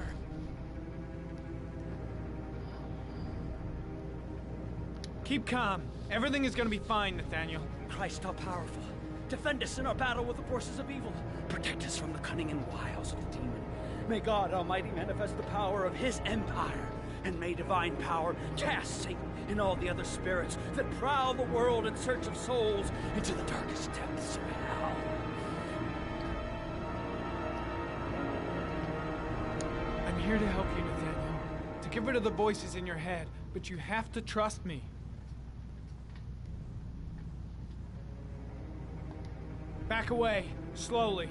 Keep calm. Everything is going to be fine, Nathaniel. Christ all-powerful, defend us in our battle with the forces of evil. Protect us from the cunning and wiles of the demon. May God Almighty manifest the power of his empire, and may divine power cast Satan and all the other spirits that prowl the world in search of souls into the darkest depths of hell. I'm here to help you, Nathaniel. To get rid of the voices in your head, but you have to trust me. Back away, slowly.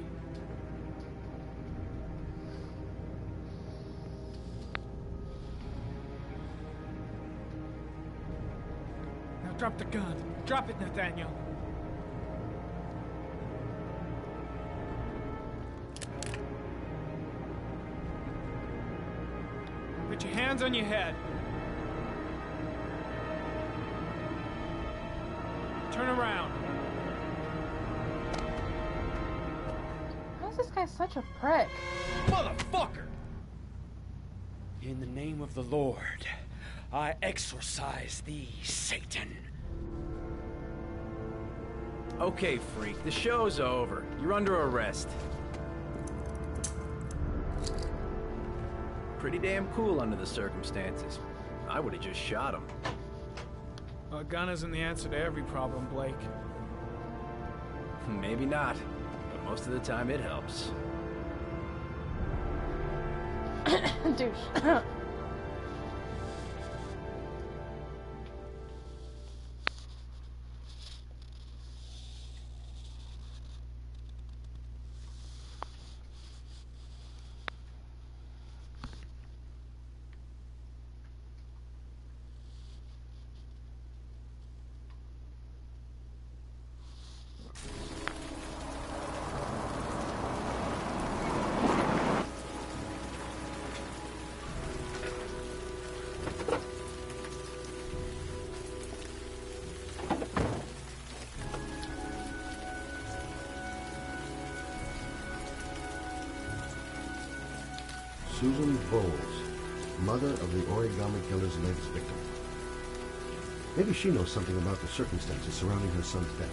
Now drop the gun. Drop it, Nathaniel. Put your hands on your head. Turn around. Why is this guy such a prick? Motherfucker! In the name of the Lord, I exorcise thee, Satan. Okay, freak, the show's over. You're under arrest. Pretty damn cool under the circumstances. I would have just shot him. A gun isn't the answer to every problem, Blake. Maybe not, but most of the time it helps. Douche. Susan Bowles, mother of the origami killer's latest victim. Maybe she knows something about the circumstances surrounding her son's death.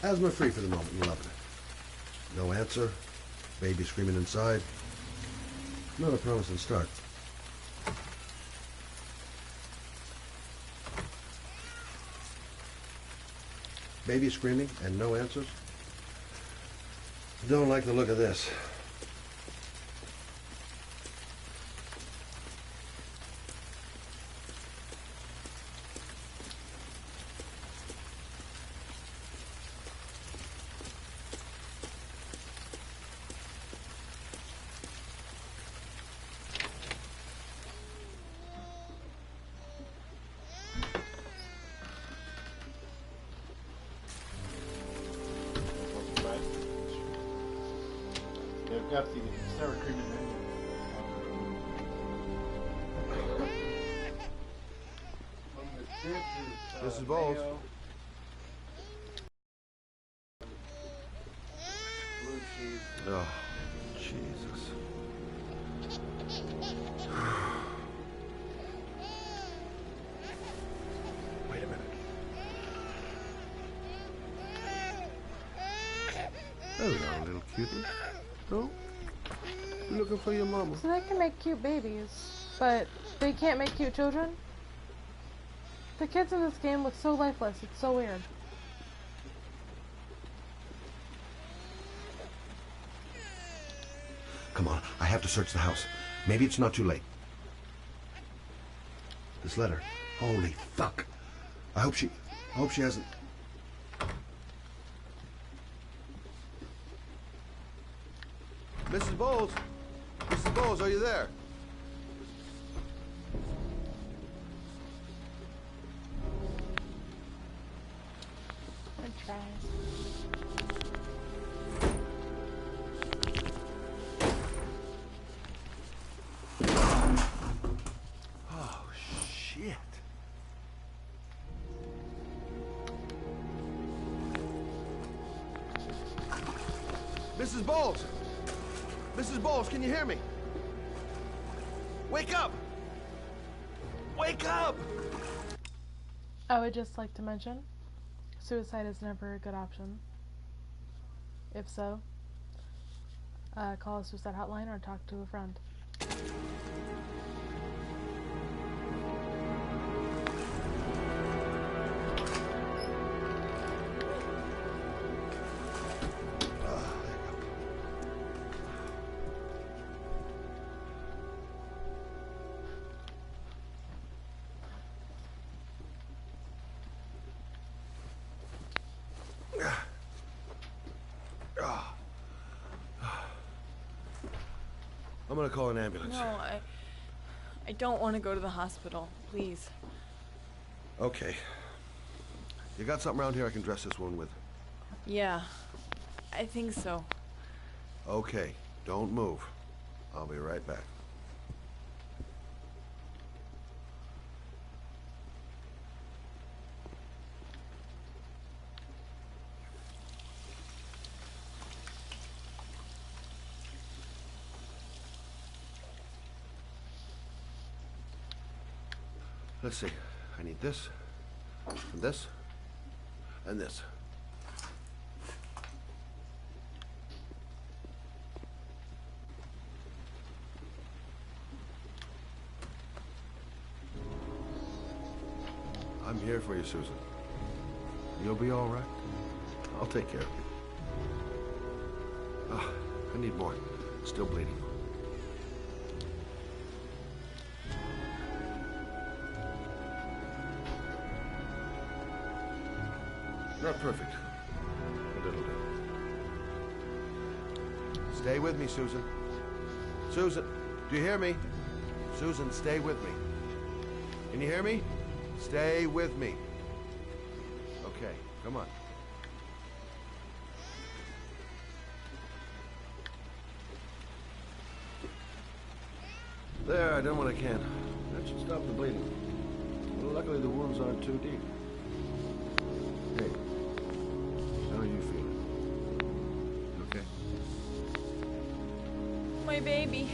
Asthma-free for the moment, you loving it. No answer, baby screaming inside. Not a promising start. Baby screaming and no answers? Don't like the look of this. They've got the sour cream and onion. Mrs. Bowles. Mayo. Blue cheese. Oh, Jesus. Wait a minute. Hello, little cutie. No? You looking for your mama? So they can make cute babies, but they can't make cute children? The kids in this game look so lifeless, it's so weird. Come on, I have to search the house. Maybe it's not too late. This letter. Holy fuck. I hope she hasn't... Mrs. Bowles? Mrs. Bowles, are you there? I'm trying. Oh, shit. Mrs. Bowles! Mrs. Bowles, can you hear me? Wake up! Wake up! I would just like to mention, suicide is never a good option. If so, call a suicide hotline or talk to a friend. I'm gonna call an ambulance. No, I don't want to go to the hospital. Please. Okay. You got something around here I can dress this wound with? Yeah, I think so. Okay, don't move. I'll be right back. Let's see. I need this, and this, and this. I'm here for you, Susan. You'll be all right. I'll take care of you. Ah, I need more. It's still bleeding. Not perfect. But it'll do. Stay with me, Susan. Susan, do you hear me? Susan, stay with me. Can you hear me? Stay with me. Okay, come on. There, I done what I can. That should stop the bleeding. Well, luckily the wounds aren't too deep. Hey, how are you feeling? You okay? My baby.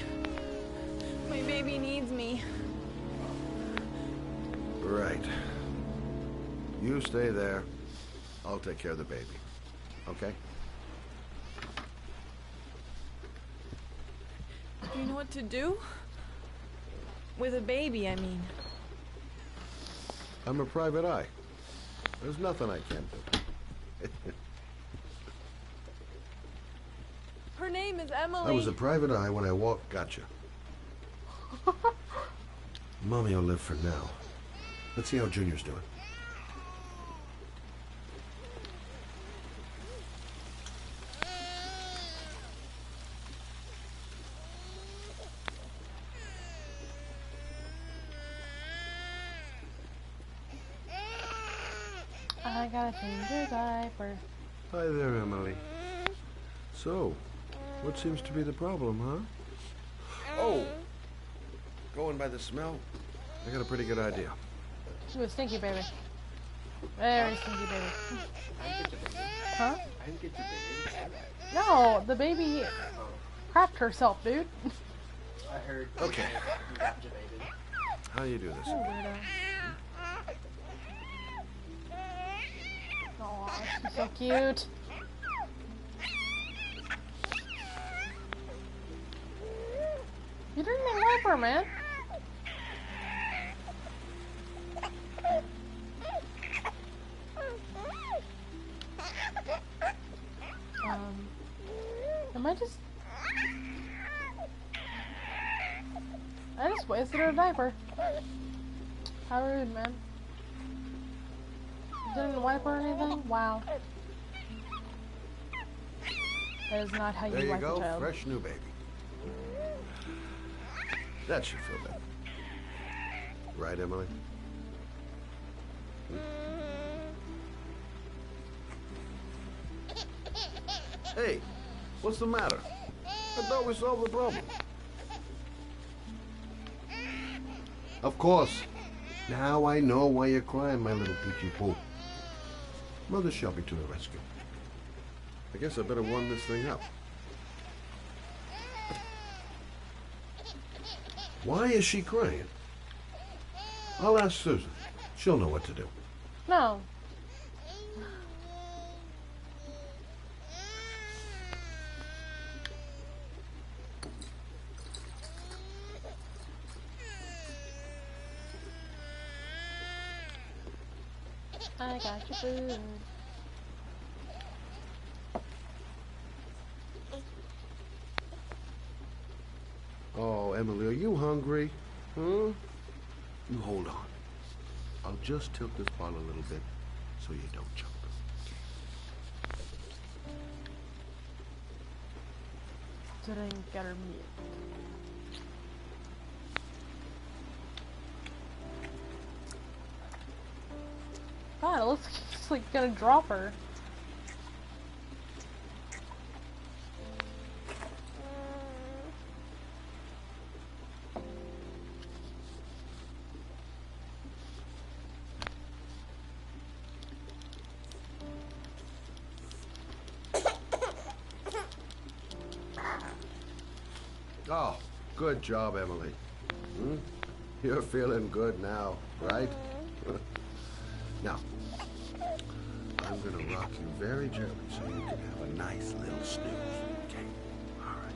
My baby needs me. Right. You stay there. I'll take care of the baby. Okay? Do you know what to do? With a baby, I mean. I'm a private eye. There's nothing I can't do. Her name is Emily. I was a private eye when I walked. Gotcha. Mommy will live for now. Let's see how Junior's doing. I gotta change your diaper. Hi there, Emily. So, what seems to be the problem, huh? Oh! Going by the smell, I got a pretty good idea. She was stinky, baby. Very stinky baby. I didn't get your baby. Huh? I didn't get your baby. No, the baby crapped herself, dude. I heard. Okay. You got your baby. How do you do this? Oh, weirdo. Aw, she's so cute. You didn't even wipe her, man. Am I just... I just wasted her diaper. How rude, man. Didn't wipe her or anything? Wow. That is not how There you you wipe a go, child. fresh new baby. That should feel better. Right, Emily? Hey, what's the matter? I thought we solved the problem. Of course. Now I know why you're crying, my little peachy poo. Mother Shelby to the rescue. I guess I better warm this thing up. Why is she crying? I'll ask Susan. She'll know what to do. No. I got your food. Oh, Emily, are you hungry? Huh? You hold on. I'll just tilt this bottle a little bit so you don't choke. Drink your milk. God, it looks like he's like gonna drop her. Oh, good job, Emily. Hmm? You're feeling good now, right? Now, I'm gonna rock you very gently so you can have a nice little snooze. Okay? All right.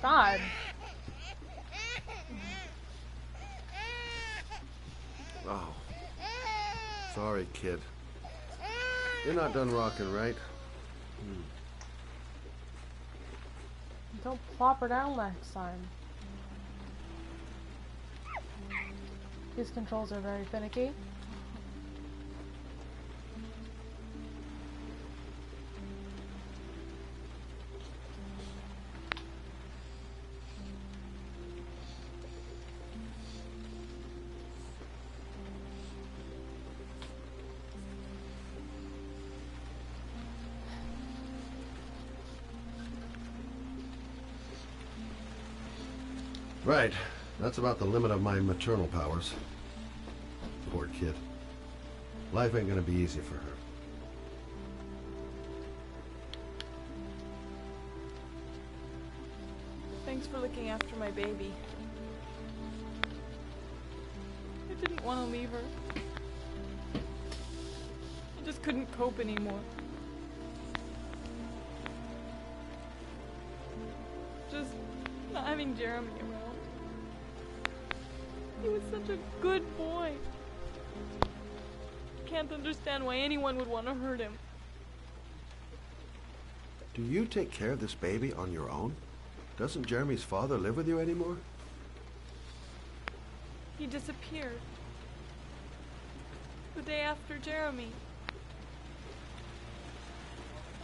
God. Oh. Sorry, kid. You're not done rocking, right? Don't plop her down next time. These controls are very finicky. Right. That's about the limit of my maternal powers. Poor kid. Life ain't gonna be easy for her. Thanks for looking after my baby. I didn't want to leave her. I just couldn't cope anymore. Just not having Jeremy around. He was such a good boy. Can't understand why anyone would want to hurt him. Do you take care of this baby on your own? Doesn't Jeremy's father live with you anymore? He disappeared. The day after Jeremy.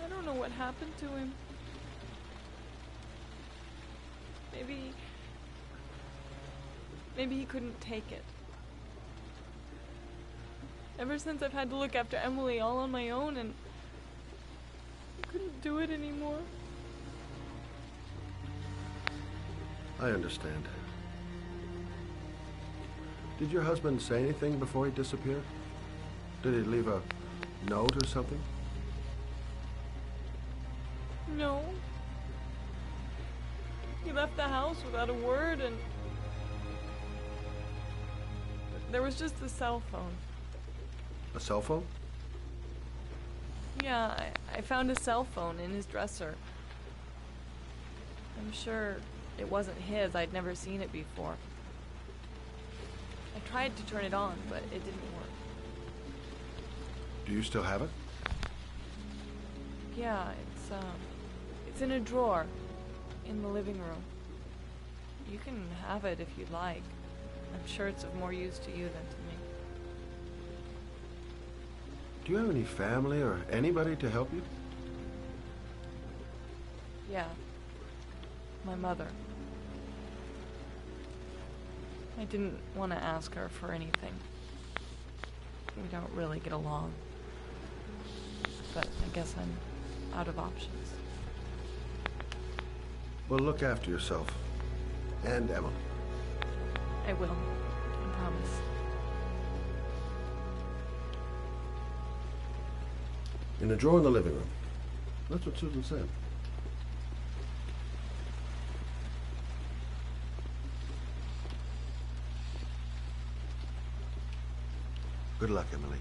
I don't know what happened to him. Maybe he couldn't take it. Ever since I've had to look after Emily all on my own, and I couldn't do it anymore. I understand. Did your husband say anything before he disappeared? Did he leave a note or something? No. He left the house without a word, and there was just a cell phone. A cell phone? Yeah, I found a cell phone in his dresser. I'm sure it wasn't his. I'd never seen it before. I tried to turn it on, but it didn't work. Do you still have it? Yeah, it's in a drawer in the living room. You can have it if you'd like. I'm sure it's of more use to you than to me. Do you have any family or anybody to help you? Yeah. My mother. I didn't want to ask her for anything. We don't really get along. But I guess I'm out of options. Well, look after yourself. And Emily. I will. I promise. In a drawer in the living room. That's what Susan said. Good luck, Emily.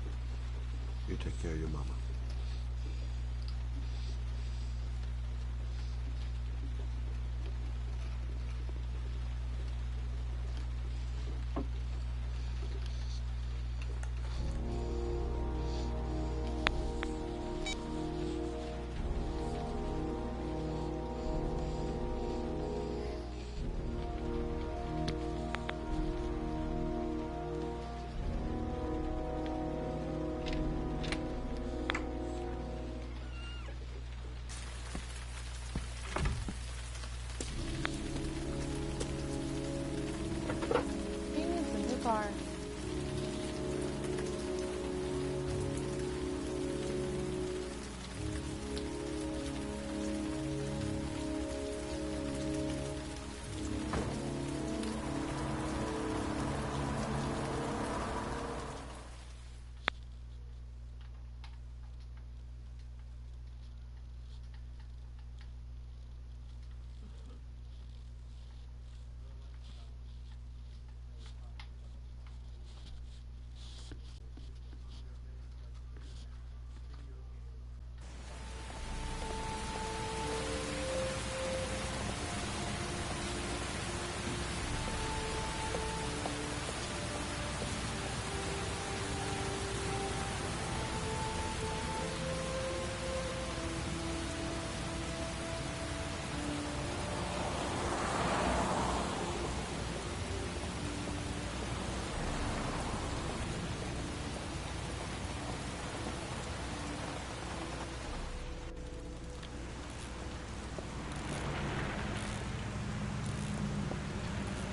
You take care of your mama. Car.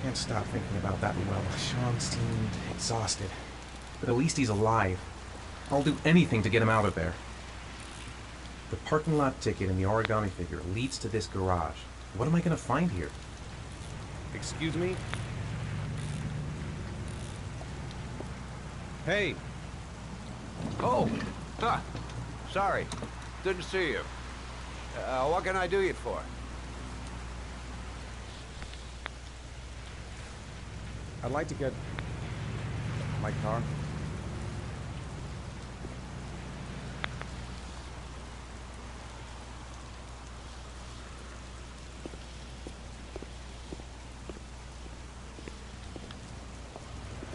Can't stop thinking about that well. Sean seemed exhausted. But at least he's alive. I'll do anything to get him out of there. The parking lot ticket and the origami figure leads to this garage. What am I gonna find here? Excuse me? Hey! Oh! Huh. Sorry. Didn't see you. What can I do you for? I'd like to get my car.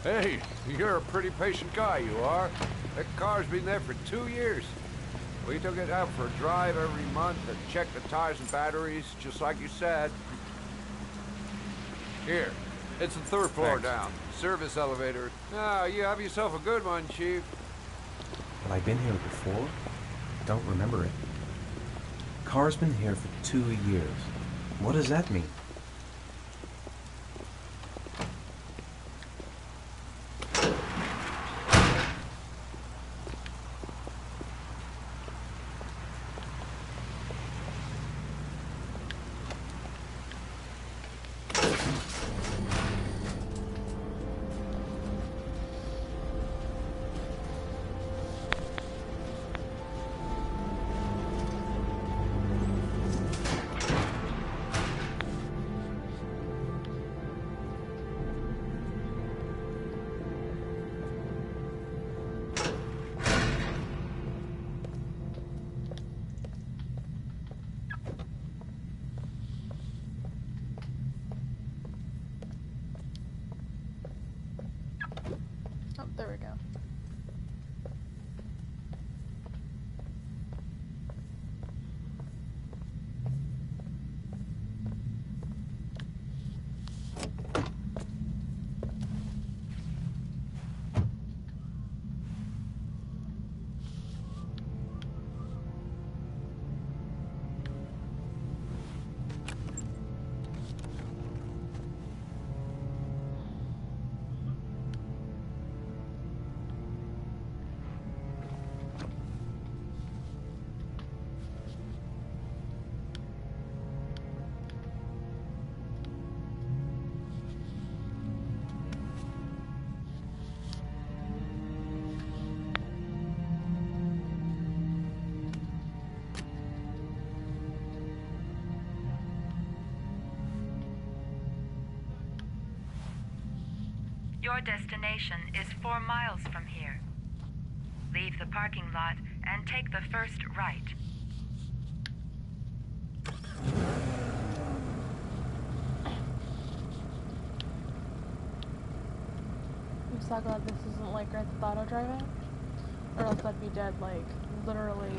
Hey, you're a pretty patient guy, you are. That car's been there for 2 years. We took it out for a drive every month and checked the tires and batteries, just like you said. Here, it's the 3rd floor down. Service elevator. Ah, you have yourself a good one, Chief. Have I been here before? Don't remember it. Car's been here for 2 years. What does that mean? Oh, there we go. Your destination is 4 miles from here. Leave the parking lot and take the first right. I'm so glad this isn't like Grand Theft Auto driving, or else I'd be dead like literally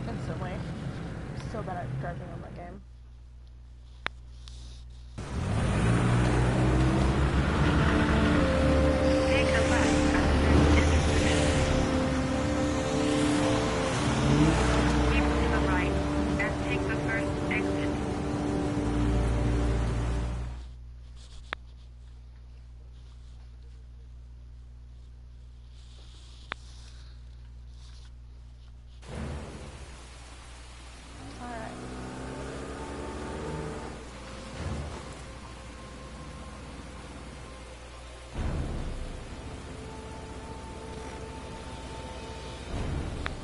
instantly. I'm so bad at driving on that game. Take a left at this intersection. Keep to the right and take the first exit. Alright.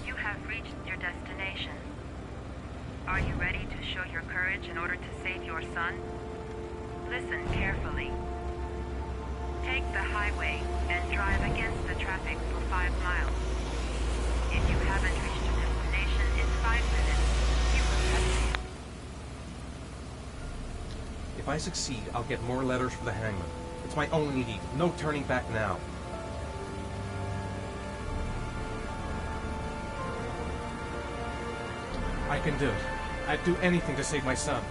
You have reached your destination. Are you ready to show your courage in order to save your son? Listen carefully. Take the highway and drive against the traffic for 5 miles. If you haven't reached your destination in 5 minutes, you will have failed. If I succeed, I'll get more letters for the hangman. It's my only need. No turning back now. I can do it. I'd do anything to save my son.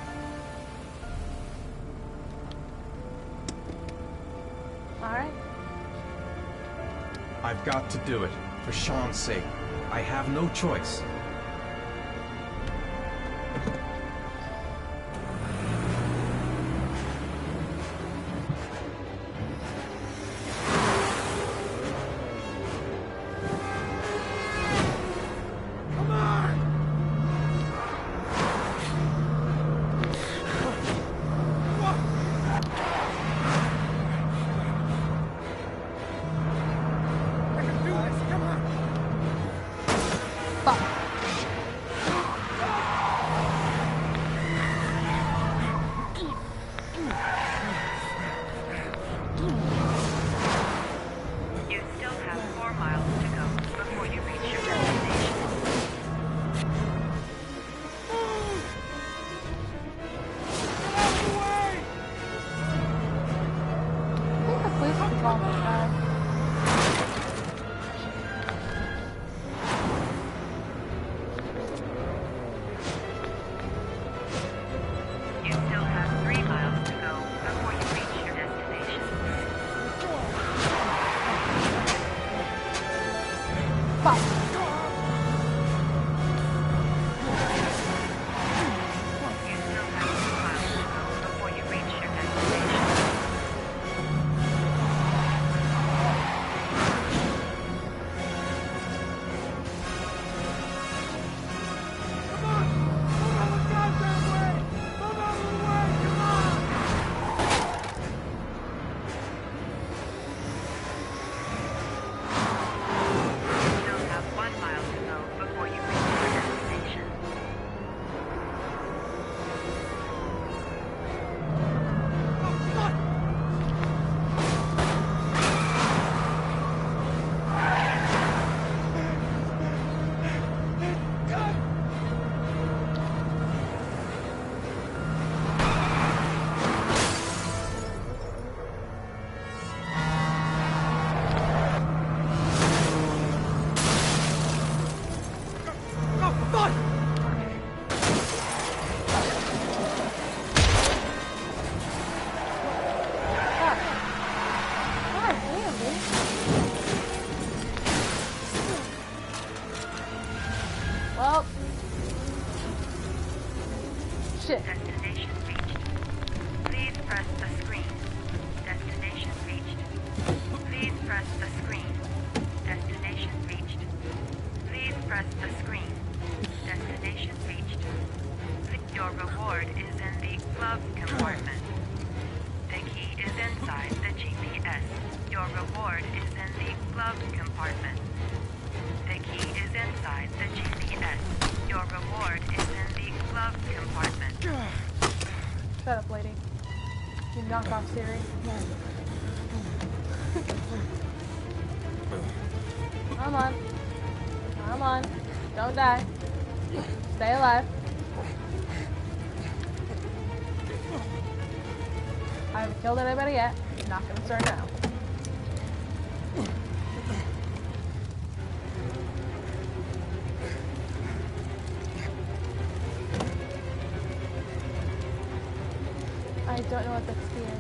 Alright. I've got to do it. For Sean's sake. I have no choice. You still have 4 miles to go before you reach your destination. I think the police would call this guy. You still have 3 miles to go before you reach your destination. Fuck. Oh. Shit. Destination reached. Please press the screen. Destination reached. Please press the screen. Destination reached. Please press the screen. Destination reached. Your reward is in the glove compartment. The key is inside the GPS. Your reward is in the glove compartment. The key is inside the GPS. Your reward is in the glove compartment. Shut up, lady. You knock off Siri. Come on. Come on. Don't die. Stay alive. I haven't killed anybody yet. Not gonna start now. I don't know what this key is.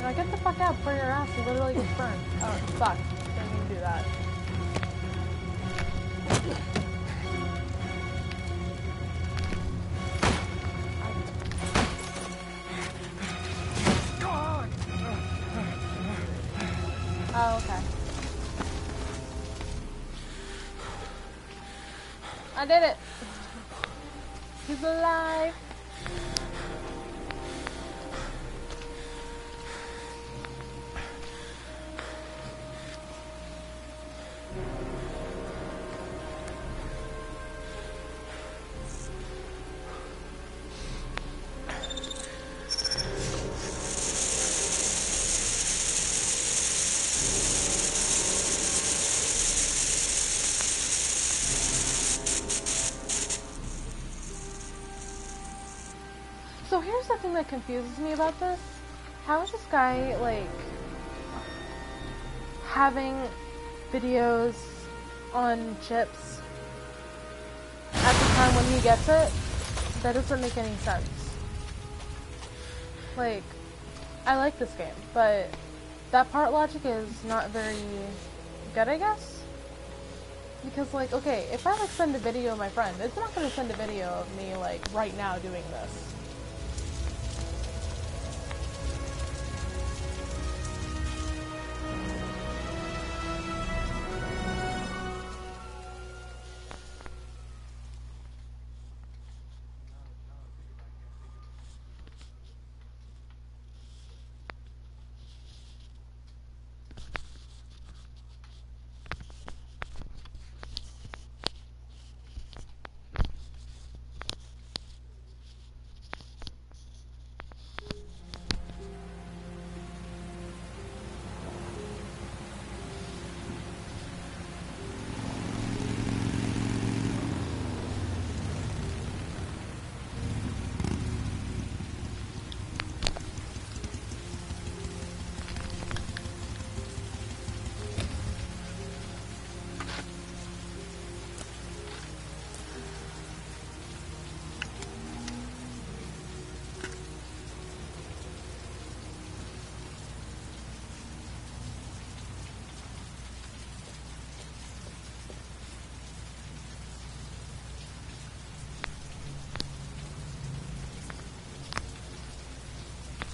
Now get the fuck out before your ass literally gets burned. Oh, fuck. Didn't even do that. Oh, okay. I did it! He's alive! So here's the thing that confuses me about this. How is this guy, like, having videos on chips at the time when he gets it? That doesn't make any sense. Like, I like this game, but that part logic is not very good, I guess? Because, like, okay, if I, like, send a video of my friend, it's not gonna send a video of me, like, right now doing this.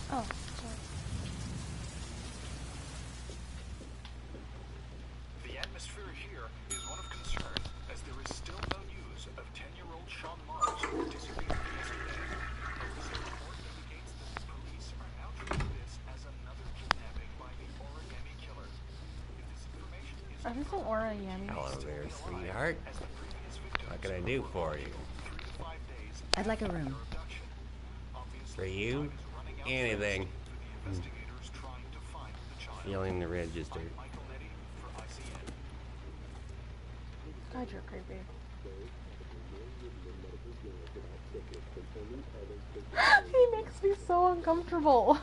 Oh, sorry. The atmosphere here is one of concern, as there is still no news of 10-year-old Sean Mars, who disappeared yesterday. A recent report indicates that the police are now treating this as another kidnapping by the Origami Killer. If this information is Are you saying origami? Hello there, sweetheart. What can I do for you? I'd like a room. For you? Anything. Feeling the register. God, you're creepy. He makes me so uncomfortable.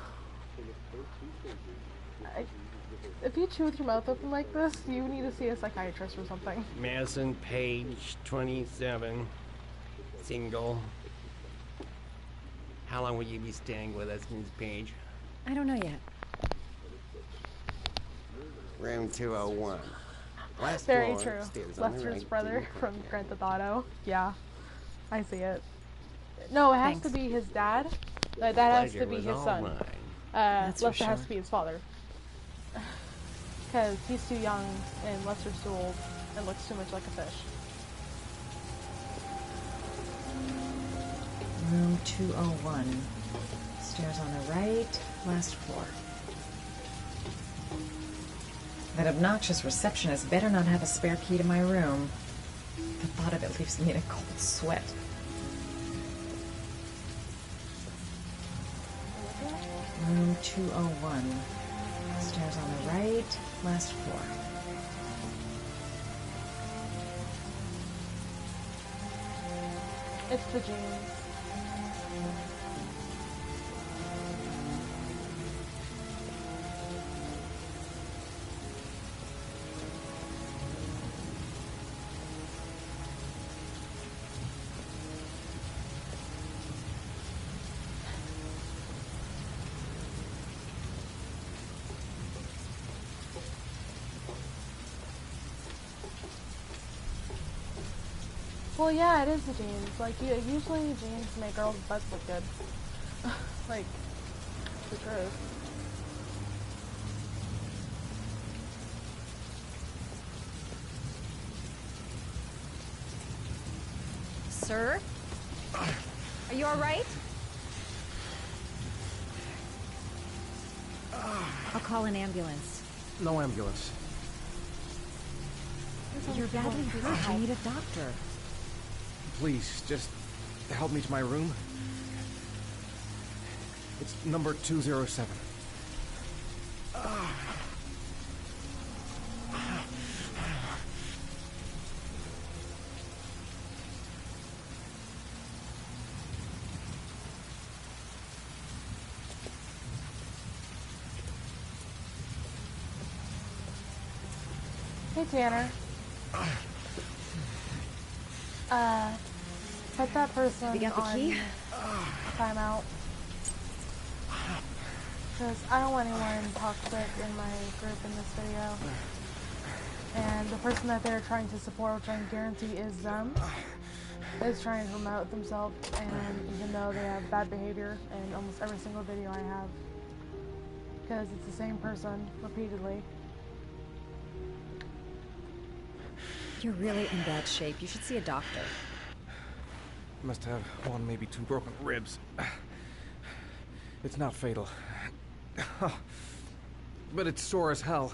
If you chew with your mouth open like this, you need to see a psychiatrist or something. Madison Page, 27. Single. How long will you be staying with us, Ms. Page? I don't know yet. Room 201. Last Very floor, true. stairs on the Lester's right, brother to from Grand Theft Auto. Yeah, I see it. No, it has to be his dad. That has to Pleasure be was his all son. mine. Lester for has sure. to be his father. Because he's too young and Lester's too old and looks too much like a fish. Room 201. Stairs on the right, last floor. That obnoxious receptionist better not have a spare key to my room. The thought of it leaves me in a cold sweat. Room 201. Stairs on the right, last floor. It's the jeans. Well, yeah, it is the jeans. Like, usually jeans make girls' butts look good. Like, the truth. Sir? Are you alright? I'll call an ambulance. No ambulance. You're badly hurt. I need a doctor. Please, just help me to my room. It's number 207. Hey, Tanner. Put that person You got the on key? timeout. Because I don't want anyone toxic in my group in this video. And the person that they're trying to support, which I can guarantee is them, is trying to promote themselves, and even though they have bad behavior in almost every single video I have. Because it's the same person, repeatedly. You're really in bad shape. You should see a doctor. Must have one, maybe two broken ribs. It's not fatal. But it's sore as hell.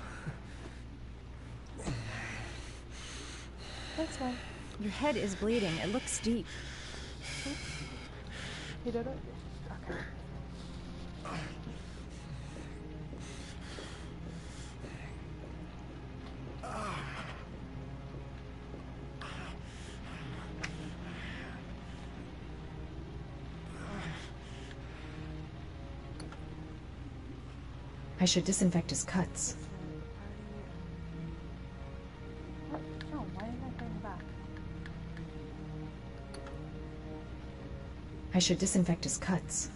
Thanks, man. Your head is bleeding. It looks deep. You did it? Okay. I should disinfect his cuts. What? No, why didn't I bring it back? I should disinfect his cuts.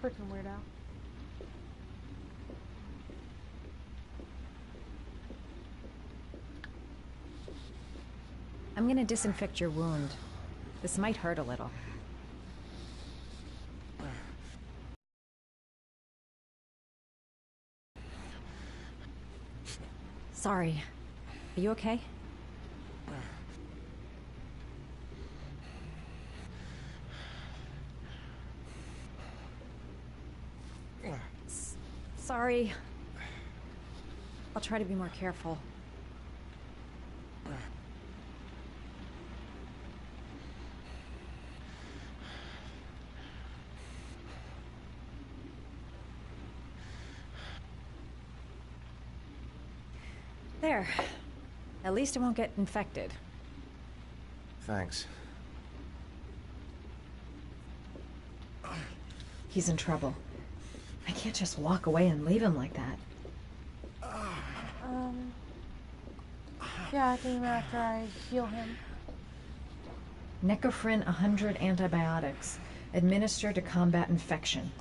Freaking weirdo. I'm gonna disinfect your wound. This might hurt a little. Sorry. Are you okay? Sorry. I'll try to be more careful. There. At least it won't get infected. Thanks. He's in trouble. I can't just walk away and leave him like that. Yeah, I came after I heal him. Necophren 100 antibiotics. Administered to combat infection.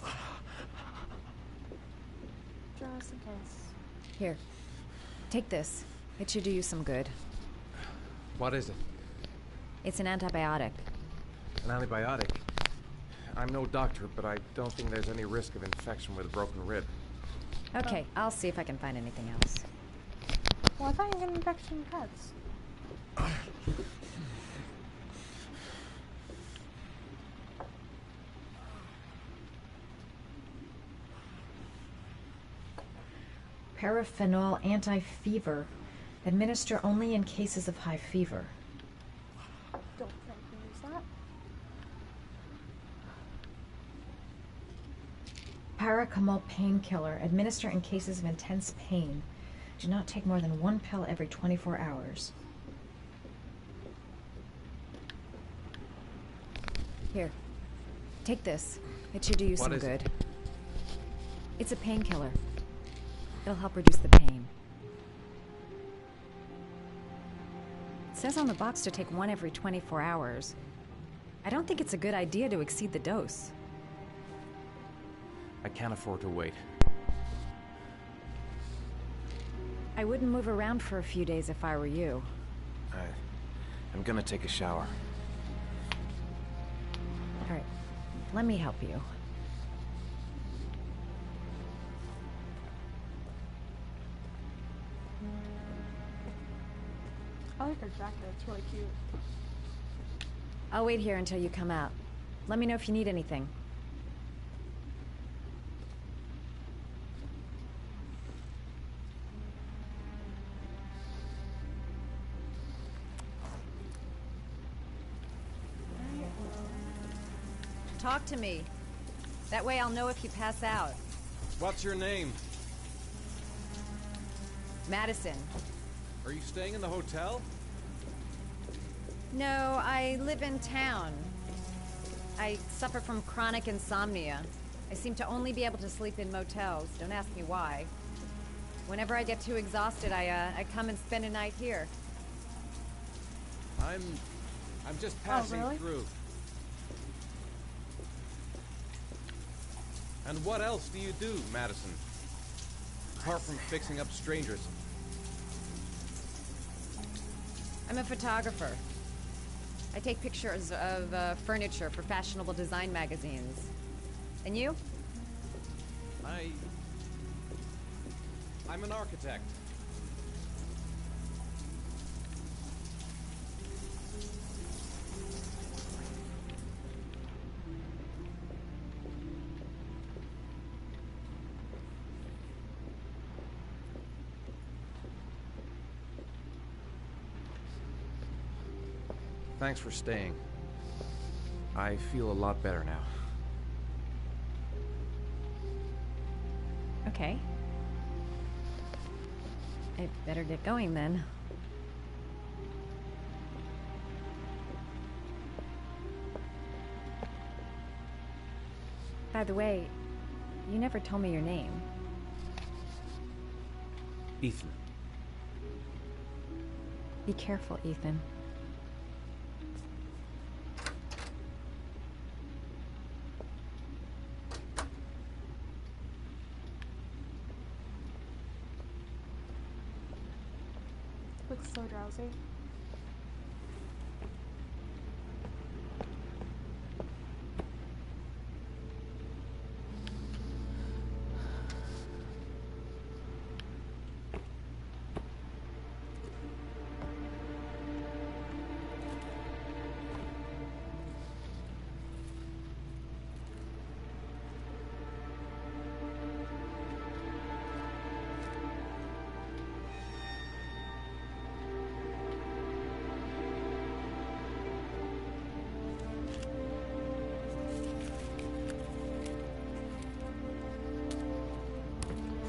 Just in case. Here. Take this. It should do you some good. What is it? It's an antibiotic. An antibiotic? I'm no doctor, but I don't think there's any risk of infection with a broken rib. Okay, I'll see if I can find anything else. Well, I thought you get an infection in pets. Paraphenol anti-fever. Administer only in cases of high fever. Don't think we use that. Paracetamol painkiller. Administer in cases of intense pain. Do not take more than 1 pill every 24 hours. Here. Take this. It should do you some good. It's a painkiller. It'll help reduce the pain. It says on the box to take 1 every 24 hours. I don't think it's a good idea to exceed the dose. I can't afford to wait. I wouldn't move around for a few days if I were you. I'm gonna take a shower. All right, let me help you. I like her jacket. It's really cute. I'll wait here until you come out. Let me know if you need anything. Talk to me. That way I'll know if you pass out. What's your name? Madison. Are you staying in the hotel? No, I live in town. I suffer from chronic insomnia. I seem to only be able to sleep in motels. Don't ask me why. Whenever I get too exhausted, I come and spend a night here. I'm just passing through. And what else do you do, Madison? Apart from fixing up strangers. I'm a photographer. I take pictures of furniture for fashionable design magazines. And you? I'm an architect. Thanks for staying. I feel a lot better now. Okay. I better get going then. By the way, you never told me your name. Ethan. Be careful, Ethan. Looks so drowsy.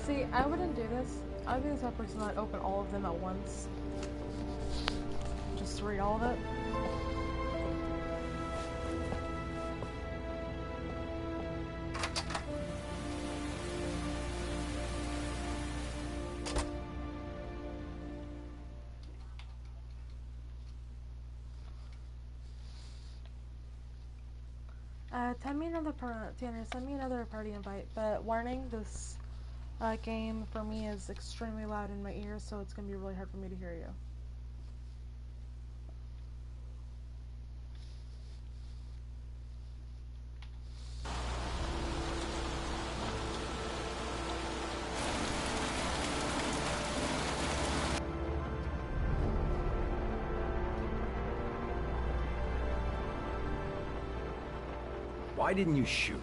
See, I wouldn't do this. I would be the type of person that would open all of them at once. Just to read all of it. Tanner, send me another party invite, but warning, this game for me is extremely loud in my ears, so it's gonna be really hard for me to hear you. Why didn't you shoot?